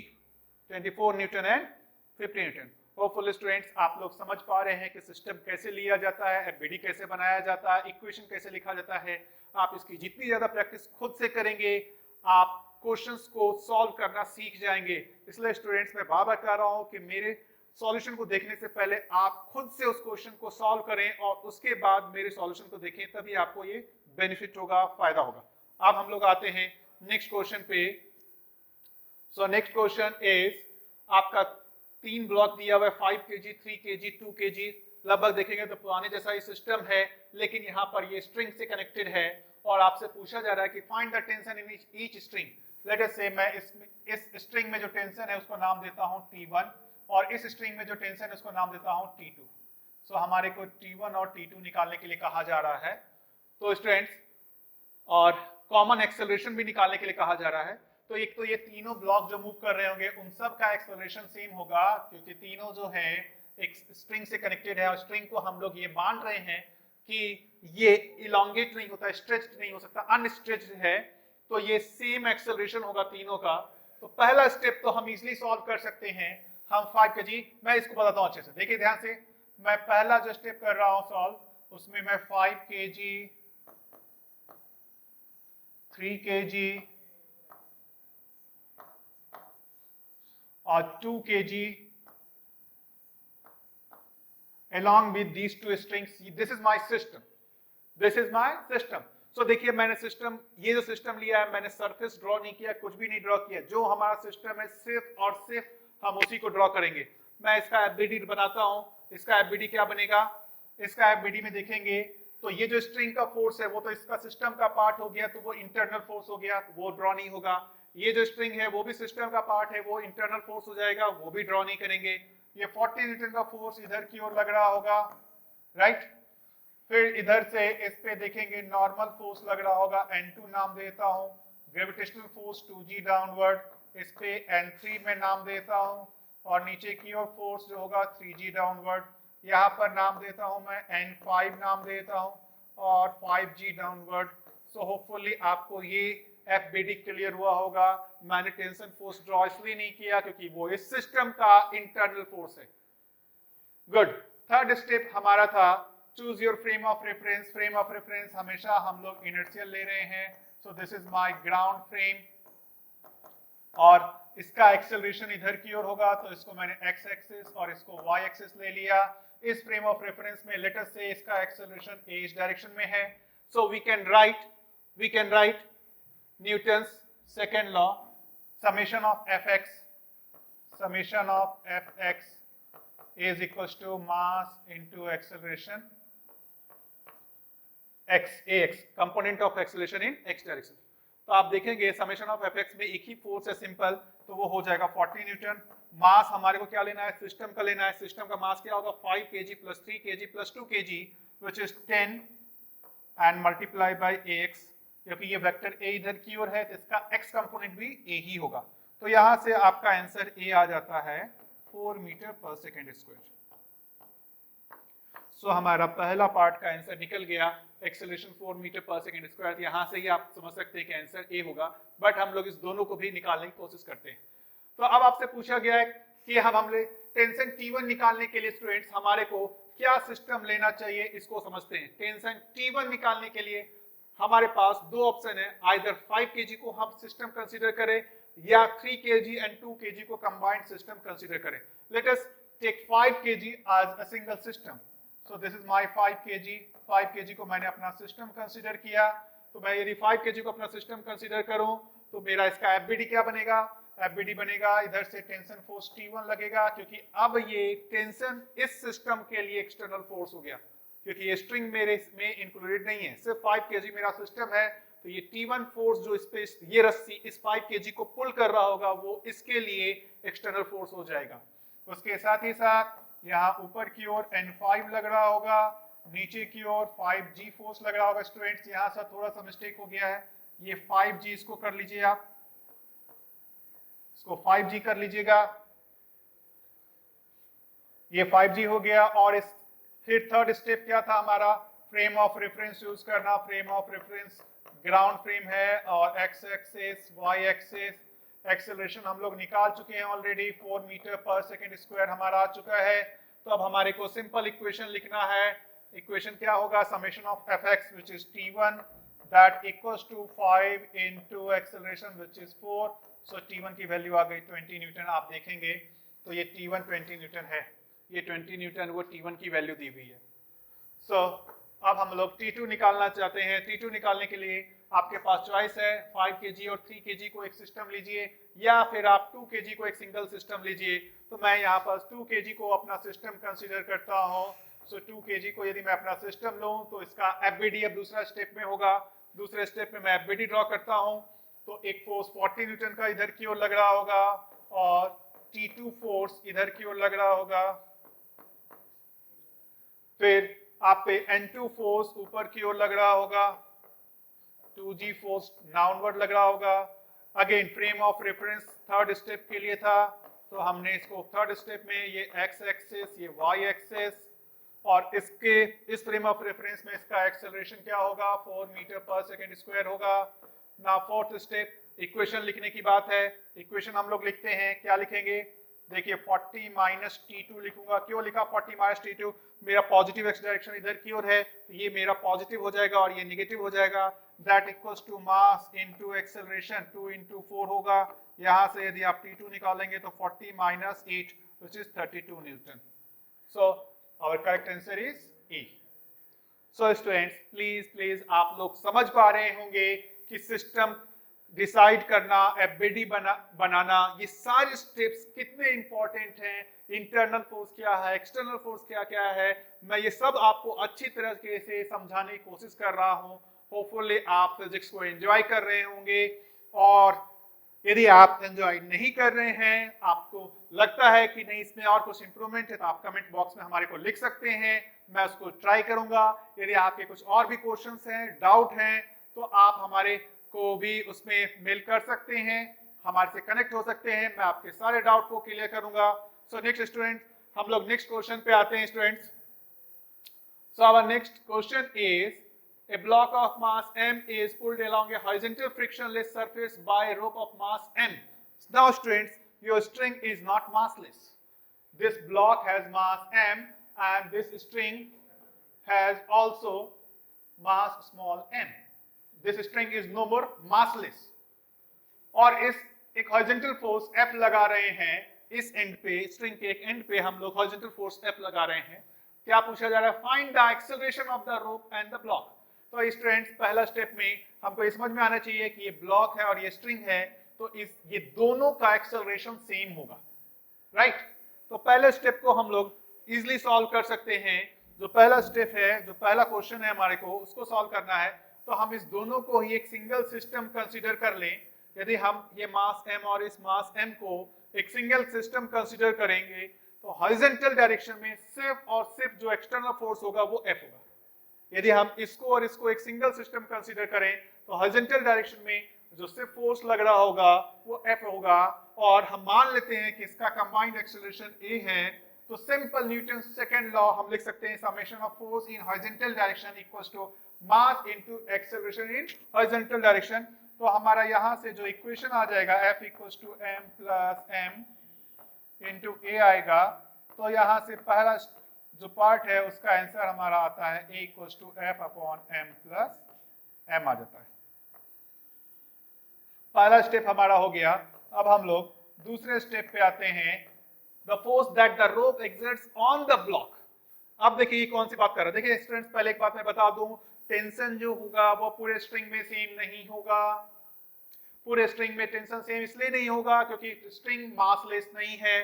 24 newton and 15 newton. Hopefully students आप लोग समझ पा रहे हैं कि सिस्टम कैसे लिया जाता है, एफबीडी कैसे बनाया जाता है, इक्वेशन कैसे लिखा जाता है। आप इसकी जितनी ज्यादा प्रैक्टिस खुद से करेंगे आप क्वेश्चंस को सॉल्व करना सीख जाएंगे। इसलिए स्टूडेंट्स मैं बार बार कह रहा हूं कि मेरे सॉल्यूशन को देखने से पहले आप खुद से उस क्वेश्चन को सॉल्व करें और उसके बाद मेरे सॉल्यूशन को देखें, तभी आपको ये बेनिफिट होगा, फायदा होगा। अब हम लोग आते हैं नेक्स्ट क्वेश्चन पे। सो नेक्स्ट क्वेश्चन इज आपका 3 ब्लॉक दिया हुआ है, 5 kg, 3 kg, 2 kg। लगभग देखेंगे तो पुराने जैसा ही सिस्टम है, लेकिन यहाँ पर ये स्ट्रिंग से कनेक्टेड है और आपसे पूछा जा रहा है कि find the tension in each string. Late us से मैं इस स्ट्रिंग में जो टेंशन है उसको नाम देता हूँ T1, और इस स्ट्रिंग में जो टेंशन है उसको नाम देता हूं T2। सो हमारे को T1 और T2 निकालने के लिए कहा जा रहा है। तो स्टूडेंट्स, और कॉमन एक्सेलरेशन भी निकालने के लिए कहा जा रहा है। तो एक तो ये तीनों ब्लॉक जो मूव कर रहे होंगे उन सब का एक्सेलरेशन सेम होगा, क्योंकि तीनों जो है एक स्ट्रिंग से कनेक्टेड है, और स्ट्रिंग को हम लोग ये मान रहे हैं कि ये इलॉन्गेट नहीं होता, स्ट्रेच्ड नहीं हो सकता, अनस्ट्रेच्ड है, तो ये सेम एक्सेलरेशन होगा तीनों का। तो पहला स्टेप तो हम इजिली सॉल्व कर सकते हैं। हम 5 kg, मैं इसको बताता हूं अच्छे से, देखिए ध्यान से। मैं पहला जो स्टेप कर रहा हूं सॉल्व, उसमें मैं 5 kg, 3 kg और 2 kg along with these two strings, this is my system, this is my system। सो देखिए मैंने सिस्टम, ये जो सिस्टम लिया है मैंने सरफेस ड्रॉ नहीं किया, कुछ भी नहीं ड्रॉ किया, जो हमारा सिस्टम है सिर्फ और सिर्फ हम उसी को ड्रॉ करेंगे। मैं इसका एफबीडी बनाता हूं। इसका एफबीडी क्या बनेगा, इसका एफबीडी में देखेंगे तो ये जो स्ट्रिंग का फोर्स है वो तो इसका सिस्टम का पार्ट हो गया, तो वो इंटरनल फोर्स हो गया, वो ड्रॉ नहीं होगा। ये जो स्ट्रिंग है वो भी सिस्टम का पार्ट है, वो इंटरनल फोर्स हो जाएगा, वो भी ड्रॉ नहीं करेंगे। ये 40 न्यूटन का फोर्स इधर की ओर लग रहा होगा, राइट। फिर इधर से इस पे देखेंगे नॉर्मल फोर्स लग रहा होगा, N2 नाम देता हूँ। ग्रेविटेशनल फोर्स 2G डाउनवर्ड, इस पे N3 में नाम देता हूँ, और नीचे की ओर फोर्स जो होगा 3G डाउनवर्ड, यहाँ पर नाम देता हूँ मैं N5 नाम देता हूँ, और 5G डाउनवर्ड। सो होपफुली आपको ये एफबीडी क्लियर हुआ होगा। मैंने टेंशन फोर्स ड्रॉ इसलिए नहीं किया क्योंकि वो इस सिस्टम का इंटरनल फोर्स है। गुड। थर्ड स्टेप हमारा था choose your frame of reference. Frame of reference हमेशा हम लोग इनर्शियल ले रहे हैं। सो this is my ground frame, और इसका एक्सेलरेशन इधर की ओर होगा, तो इसको मैंने एक्स एक्सिस और इसको वाई एक्सिस ले लिया। इस फ्रेम ऑफ रेफरेंस में लेट अस से इसका एक्सेलरेशन ए इस डायरेक्शन में है। So we can write Newton's second law, summation of fx is equals to mass into acceleration ax, component of acceleration in x direction। तो आप देखेंगे summation of fx में एक ही force है सिंपल, तो वो हो जाएगा 40 न्यूटन। मास हमारे को क्या लेना है, सिस्टम का लेना है। सिस्टम का मास क्या होगा, 5 kg plus 3 kg plus 2 kg which is 10 and multiply by ax, क्योंकि ये वेक्टर a इधर की ओर है तो इसका x कंपोनेंट भी a ही होगा। तो यहां से आपका आंसर a आ जाता है 4 मीटर पर सेकेंड स्क्वायर। सो हमारा पहला पार्ट का आंसर निकल गया, एक्सेलरेशन 4 मीटर पर सेकेंड स्क्वायर। यहां से ही आप समझ सकते हैं कि आंसर ए होगा, बट हम लोग इस दोनों को भी निकालने की कोशिश करते हैं। तो अब आपसे पूछा गया है कि हमने टेंशन T1 निकालने के लिए स्टूडेंट्स हमारे को क्या सिस्टम लेना चाहिए, इसको समझते हैं। टेंशन T1 निकालने के लिए हमारे पास दो ऑप्शन है, आइदर 5 kg को हम सिस्टम कंसीडर करें या 3 kg एंड 2 kg को कंबाइंड सिस्टम कंसीडर करें। Let us take 5 kg as a single system. So this is my 5 kg को मैंने अपना सिस्टम कंसीडर किया। तो मैं यदि 5 kg को अपना सिस्टम कंसीडर करूं तो मेरा इसका एफबीडी क्या बनेगा, एफबीडी बनेगा इधर से टेंशन फोर्स T1 लगेगा, क्योंकि अब ये टेंशन इस सिस्टम के लिए एक्सटर्नल फोर्स हो गया, क्योंकि ये स्ट्रिंग मेरे में इंक्लूडेड नहीं है, सिर्फ 5 kg मेरा सिस्टम है। तो ये T1 फोर्स जो इस पे ये रस्सी इस 5 kg को पुल कर रहा होगा वो इसके लिए एक्सटर्नल फोर्स हो जाएगा। उसके साथ ही साथ यहाँ ऊपर की ओर N5 लग रहा होगा, नीचे की ओर 5G फोर्स लग रहा होगा। स्टूडेंट्स यहाँ से थोड़ा सा मिस्टेक हो गया है, ये 5G इसको कर लीजिए, आप इसको 5G कर लीजिएगा, ये 5G हो गया। और इस फिर थर्ड स्टेप क्या था हमारा, फ्रेम ऑफ रेफरेंस यूज करना। Frame of reference ground frame है और x axis y axis. Acceleration हम लोग निकाल चुके हैं ऑलरेडी, 4 मीटर पर सेकेंड स्क्वायर हमारा आ चुका है। तो अब हमारे को सिंपल इक्वेशन लिखना है। इक्वेशन क्या होगा, summation of fx which is T1 that equals to 5 into acceleration which is 4। So T1 की वैल्यू आ गई 20 न्यूटन। आप देखेंगे तो ये T1 20 न्यूटन है, ये 20 न्यूटन वो T1 की वैल्यू दी हुई है। सो अब हम लोग T2 निकालना चाहते हैं। T2 निकालने के लिए आपके पास चॉइस है, 5 kg और 3 kg को एक सिस्टम लीजिए या फिर आप 2 kg को एक सिंगल सिस्टम लीजिए। तो मैं यहाँ पर 2 kg को अपना सिस्टम कंसीडर करता हूँ। सो 2 kg को यदि मैं अपना सिस्टम लूँ तो इसका एफबीडी अब दूसरा स्टेप में होगा। दूसरे स्टेप में मैं एफबीडी ड्रॉ करता हूँ, तो एक फोर्स 40 न्यूटन का इधर की ओर लग रहा होगा और T2 फोर्स इधर की ओर लग रहा होगा। फिर आप पे N2 फोर्स ऊपर की ओर लग रहा होगा, 2G फोर्स डाउनवर्ड लग रहा होगा। Again frame of reference third step के लिए था, तो हमने इसको थर्ड स्टेप में ये x एक्सिस ये y एक्सिस, और इसके इस फ्रेम ऑफ रेफरेंस में इसका एक्सेलरेशन क्या होगा, 4 मीटर पर सेकेंड स्क्वायर होगा। ना फोर्थ स्टेप इक्वेशन लिखने की बात है। इक्वेशन हम लोग लिखते हैं, क्या लिखेंगे, देखिए 40 माइनस T2 लिखूंगा। क्यों लिखा 40 माइनस T2, मेरा पॉजिटिव एक्स डायरेक्शन इधर की ओर है, तो ये मेरा पॉजिटिव हो जाएगा और ये नेगेटिव हो जाएगा। That equals to mass into acceleration 2 into 4 होगा। यहाँ से यदि आप T2 निकालेंगे तो 40 minus 8 which is 32 newton. So our correct answer is E। So students please आप लोग समझ पा रहे होंगे कि सिस्टम डिसाइड करना, एफबीडी बनाना, ये सारे स्टेप्स कितने इंपॉर्टेंट हैं, इंटरनल फोर्स क्या है, एक्सटर्नल फोर्स क्या क्या है, मैं ये सब आपको अच्छी तरह से समझाने की कोशिश कर रहा हूँ। होपफुली आप फिजिक्स को एंजॉय कर रहे होंगे, और यदि आप एंजॉय नहीं कर रहे हैं, आपको लगता है कि नहीं इसमें और कुछ इंप्रूवमेंट है, तो आप कमेंट बॉक्स में हमारे को लिख सकते हैं, मैं उसको ट्राई करूंगा। यदि आपके कुछ और भी क्वेश्चंस हैं, डाउट हैं, तो आप हमारे को भी उसमें मेल कर सकते हैं, हमारे से कनेक्ट हो सकते हैं, मैं आपके सारे डाउट को क्लियर करूंगा। सो नेक्स्ट स्टूडेंट, हम लोग नेक्स्ट क्वेश्चन पे आते हैं students. So our next question is a block of mass m is pulled along a horizontal frictionless surface by a rope of mass n. Now students, your string is not massless. This block has mass m and this string has also mass small m. This string is no more massless. और इस एक horizontal force F लगा रहे हैं इस and पे, string के एक एंड पे हम लोग हॉरिजॉन्टल फोर्स F लगा रहे हैं। क्या पूछा जा रहा है? Find the acceleration of the rope and the block. तो स्टूडेंट्स, पहला स्टेप में हमको ये समझ में आना चाहिए कि ये ब्लॉक है और ये स्ट्रिंग है, तो ये दोनों का एक्सेलरेशन सेम होगा, राइट? तो पहले स्टेप को हम लोग इजिली सॉल्व कर सकते हैं। जो पहला स्टेप है, जो पहला क्वेश्चन है हमारे को उसको सॉल्व करना है, तो हम इस दोनों को ही एक सिंगल सिस्टम कंसीडर कर लें। यदि हम ये मास m और इस मास m को एक सिंगल सिस्टम कंसीडर करेंगे, तो हॉरिजॉन्टल डायरेक्शन में सिर्फ और सिर्फ जो एक्सटर्नल फोर्स होगा वो F होगा। यदि हम इसको और इसको एक सिंगल सिस्टम कंसीडर करें, तो हॉरिजॉन्टल डायरेक्शन में जो सिर्फ फोर्स लग रहा होगा वो F होगा, और हम मान लेते हैं कि इसका कंबाइंड एक्सेलरेशन A है, तो सिंपल न्यूटन सेकंड लॉ हम लिख सकते हैं, summation of force in horizontal direction equals to mass into acceleration in horizontal direction. तो हमारा यहां से जो इक्वेशन आ जाएगा F equals to m plus m into A आएगा, तो यहां से पहला जो पार्ट है उसका आंसर हमारा आता है A equals to F upon m plus m आ जाता है। पहला स्टेप हमारा हो गया। अब हम लोग दूसरे स्टेप पे आते हैं, the force that the rope exerts on the block. अब देखिए कौन सी बात कर रहा है। देखिए स्टूडेंट्स, पहले एक बात मैं बता दूं, टेंशन जो होगा वो पूरे स्ट्रिंग में सेम नहीं होगा। पूरे स्ट्रिंग में टेंशन सेम इसलिए नहीं होगा क्योंकि स्ट्रिंग मासलेस नहीं है,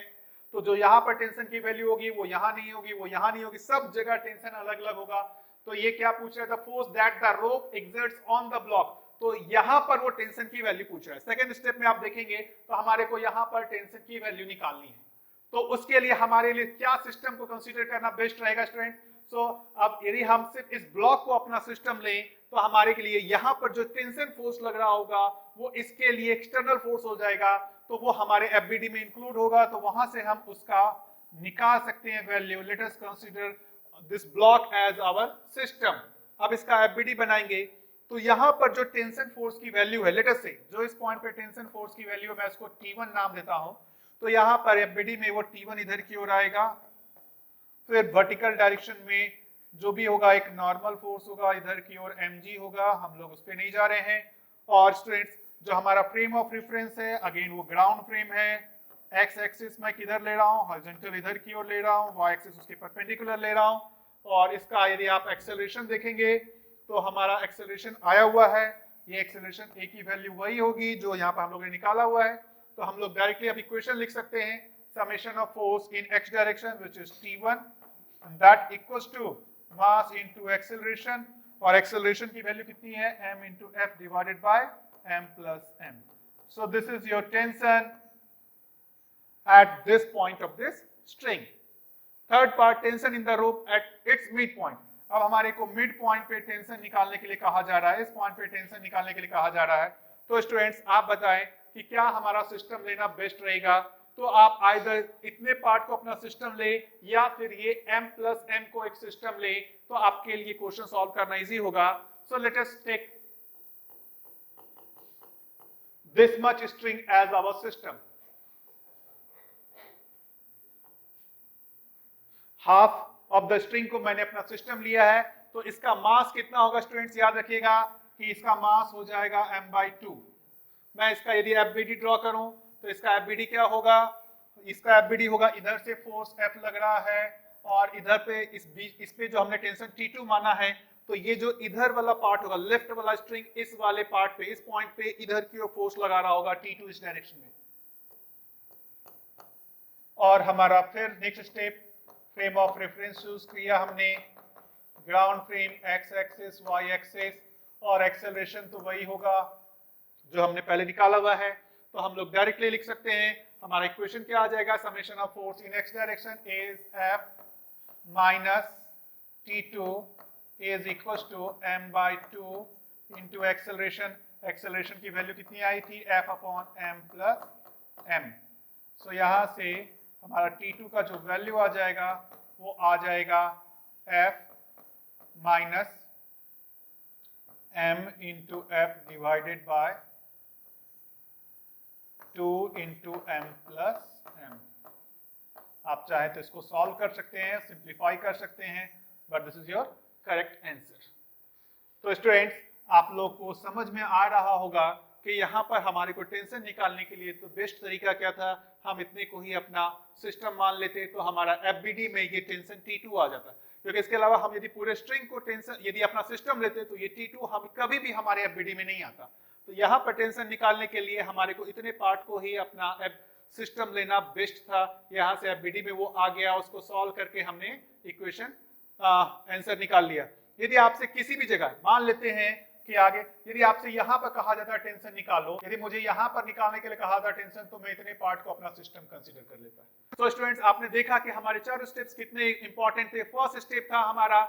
तो जो यहाँ पर टेंशन की वैल्यू होगी वो यहाँ नहीं होगी, वो यहाँ नहीं होगी, सब जगह टेंशन अलग अलग होगा। तो ये क्या पूछ रहा है? The force that the rope exerts on the block, तो यहाँ पर वो टेंशन की वैल्यू पूछ रहा है। सेकंड स्टेप में आप देखेंगे तो हमारे को यहाँ पर टेंशन की वैल्यू निकालनी है, तो उसके लिए हमारे लिए क्या सिस्टम को कंसीडर करना बेस्ट रहेगा स्टूडेंट्स? सो अब यदि हम सिर्फ इस ब्लॉक को अपना सिस्टम लें, तो हमारे के लिए यहाँ पर जो टेंशन फोर्स लग रहा होगा वो इसके लिए एक्सटर्नल फोर्स हो जाएगा, तो वो हमारे एफबीडी में इंक्लूड होगा, तो वहां से हम उसका निकाल सकते हैं value. Let us consider this block as our system. अब इसका एफबीडी बनाएंगे, तो यहाँ पर जो टेंशन फोर्स की वैल्यू है, लेट अस से जो इस पॉइंट पे टेंशन फोर्स की वैल्यू है, मैं इसको T1 नाम देता हूं, तो यहाँ पर एफबीडी में वो T1 इधर की ओर आएगा। फिर वर्टिकल डायरेक्शन में जो भी होगा एक नॉर्मल फोर्स होगा, इधर की ओर mg होगा, हम लोग उस पर नहीं जा रहे हैं। और स्टूडेंट्स, जो हमारा फ्रेम ऑफ रेफरेंस है, अगेन वो ग्राउंड फ्रेम है। एक्स एक्सिस मैं किधर ले रहा हूँ? हॉरिजॉन्टल इधर की ओर ले रहा हूँ, वाई एक्सिस उसके परपेंडिकुलर ले रहा हूँ। और इसका यदि आप एक्सेलरेशन देखेंगे तो हमारा एक्सेलरेशन आया हुआ है, ये एक्सेलरेशन ए की वैल्यू वही होगी जो यहाँ पर हम लोगों ने निकाला हुआ है। तो हम लोग डायरेक्टली अब इक्वेशन लिख सकते हैं, summation of force in x direction which is T1 and that equals to mass into acceleration, और acceleration की वैल्यू कितनी है? m into f divided by m plus m. So this is your tension at this point of this string. Third part, tension in the rope at its midpoint. अब हमारे को mid point पे tension निकालने के लिए कहा जा रहा है, इस पॉइंट पे टेंशन निकालने के लिए कहा जा रहा है। तो स्टूडेंट्स, आप बताएं कि क्या हमारा सिस्टम लेना बेस्ट रहेगा? तो आप आइदर इतने पार्ट को अपना सिस्टम ले, या फिर ये m प्लस m को एक सिस्टम ले, तो आपके लिए क्वेश्चन सॉल्व करना इजी होगा। So let us take this much string as our system. Half of the string को मैंने अपना सिस्टम लिया है, तो इसका मास कितना होगा स्टूडेंट्स? याद रखिएगा कि इसका मास हो जाएगा m/2। मैं इसका यदि एफबीडी ड्रॉ करूं तो इसका एफबीडी क्या होगा? इसका एफबीडी होगा, इधर से फोर्स F लग रहा है और इधर पे इस पे जो हमने टेंशन T2 माना है तो ये जो इधर वाला पार्ट होगा, लेफ्ट वाला स्ट्रिंग इस वाले पार्ट पे, इस पॉइंट पे इधर की ओर फोर्स लगा रहा होगा T2 इस डायरेक्शन में। और हमारा फिर next step, frame of reference choose किया हमने, ground frame, x axis, y axis, और एक्सेलरेशन तो वही होगा जो हमने पहले निकाला हुआ है। तो हम लोग डायरेक्टली लिख सकते हैं, हमारा इक्वेशन क्या आ जाएगा, summation of force in x direction is F minus T2 is equal to m/2 into acceleration. Acceleration की वैल्यू कितनी आई थी, F upon m plus m। So यहाँ से हमारा T2 का जो वैल्यू आ जाएगा वो आ जाएगा F minus m into F divided by 2 into m plus m। आप चाहे तो इसको सॉल्व कर सकते हैं, सिंप्लीफाई कर सकते हैं, but this is your correct answer. तो स्टूडेंट्स, आप लोग को समझ में आ रहा होगा कि यहाँ पर हमारे को टेंशन निकालने के लिए तो बेस्ट तरीका क्या था, हम इतने को ही अपना सिस्टम मान लेते तो हमारा FBD में ये टेंशन T2 आ जाता, क्योंकि इसके अलावा हम यदि पूरे स्ट्रिंग को टेंशन यदि अपना सिस्टम लेते तो ये T2 हम कभी भी हमारे FBD में नहीं आता। तो यहाँ पर टेंशन निकालने के लिए हमारे को इतने पार्ट को ही अपना सिस्टम लेना बेस्ट था। यहाँ से FBD में वो आ गया, उसको सॉल्व करके हमने इक्वेशन आंसर निकाल लिया। यदि आपसे किसी भी जगह मान लेते हैं कि आगे यदि आपसे यहाँ पर कहा जाता है टेंशन निकालो, यदि मुझे यहाँ पर निकालने के लिए कहा था टेंशन, तो मैं इतने पार्ट को अपना सिस्टम कंसीडर कर लेता। तो स्टूडेंट्स, आपने देखा कि हमारे चारों स्टेप्स कितने इंपॉर्टेंट थे। फर्स्ट स्टेप था हमारा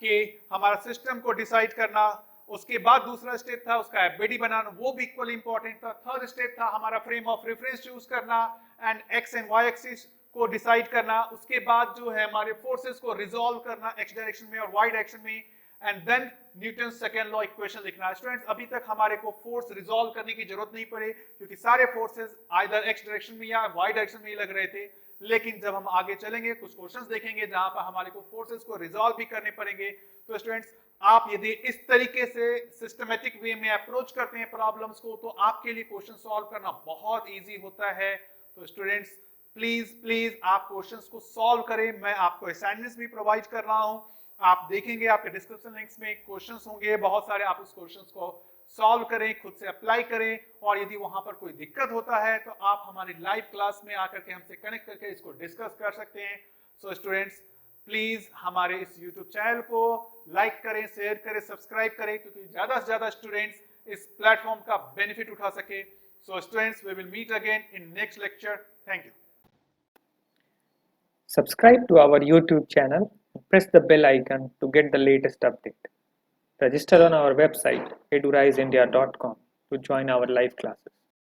कि हमारा सिस्टम को डिसाइड करना, उसके बाद दूसरा स्टेप था उसका FBD बनाना, वो भी इक्वली इंपॉर्टेंट था। थर्ड स्टेप था हमारा फ्रेम ऑफ रेफरेंस चूज करना and x and y axis को डिसाइड करना। उसके बाद जो है हमारे फोर्सेस को रिजॉल्व करना एक्स डायरेक्शन में और वाई डायरेक्शन में, and then Newton second law equation लिखना। स्टूडेंट्स, अभी तक हमारे को फोर्स रिजॉल्व करने की जरूरत नहीं पड़ी, क्योंकि सारे फोर्सेस आइदर एक्स डायरेक्शन में या वाई डायरेक्शन में ही लग रहे थे। लेकिन जब हम आगे चलेंगे कुछ क्वेश्चंस देखेंगे जहां पर हमारे को फोर्सेस को रिजॉल्व भी करने पड़ेंगे। तो स्टूडेंट्स, आप यदि इस तरीके से सिस्टमेटिक वे में अप्रोच करते हैं प्रॉब्लम्स को, तो आपके लिए क्वेश्चन सॉल्व करना बहुत इजी होता है। तो स्टूडेंट्स, प्लीज आप क्वेश्चंस को सॉल्व करें। मैं आपको असाइनमेंट्स भी प्रोवाइड कर रहा हूं, आप देखेंगे आपके डिस्क्रिप्शन लिंक्स में क्वेश्चंस होंगे बहुत सारे, आप उस क्वेश्चंस को सॉल्व करें, खुद से अप्लाई करें। और यदि वहां पर कोई दिक्कत होता है तो आप हमारी लाइव क्लास में आकर के हमसे कनेक्ट करके इसको डिस्कस कर सकते हैं। सो स्टूडेंट्स, प्लीज हमारे इस YouTube चैनल को लाइक करें, शेयर करें, सब्सक्राइब करें, क्योंकि ज्यादा से ज्यादा स्टूडेंट्स इस प्लेटफॉर्म का बेनिफिट उठा सके। So students, we will meet again in next lecture. Thank you. Subscribe to our YouTube channel and press the bell icon to get the latest update. Register on our website eduriseindia.com to join our live classes.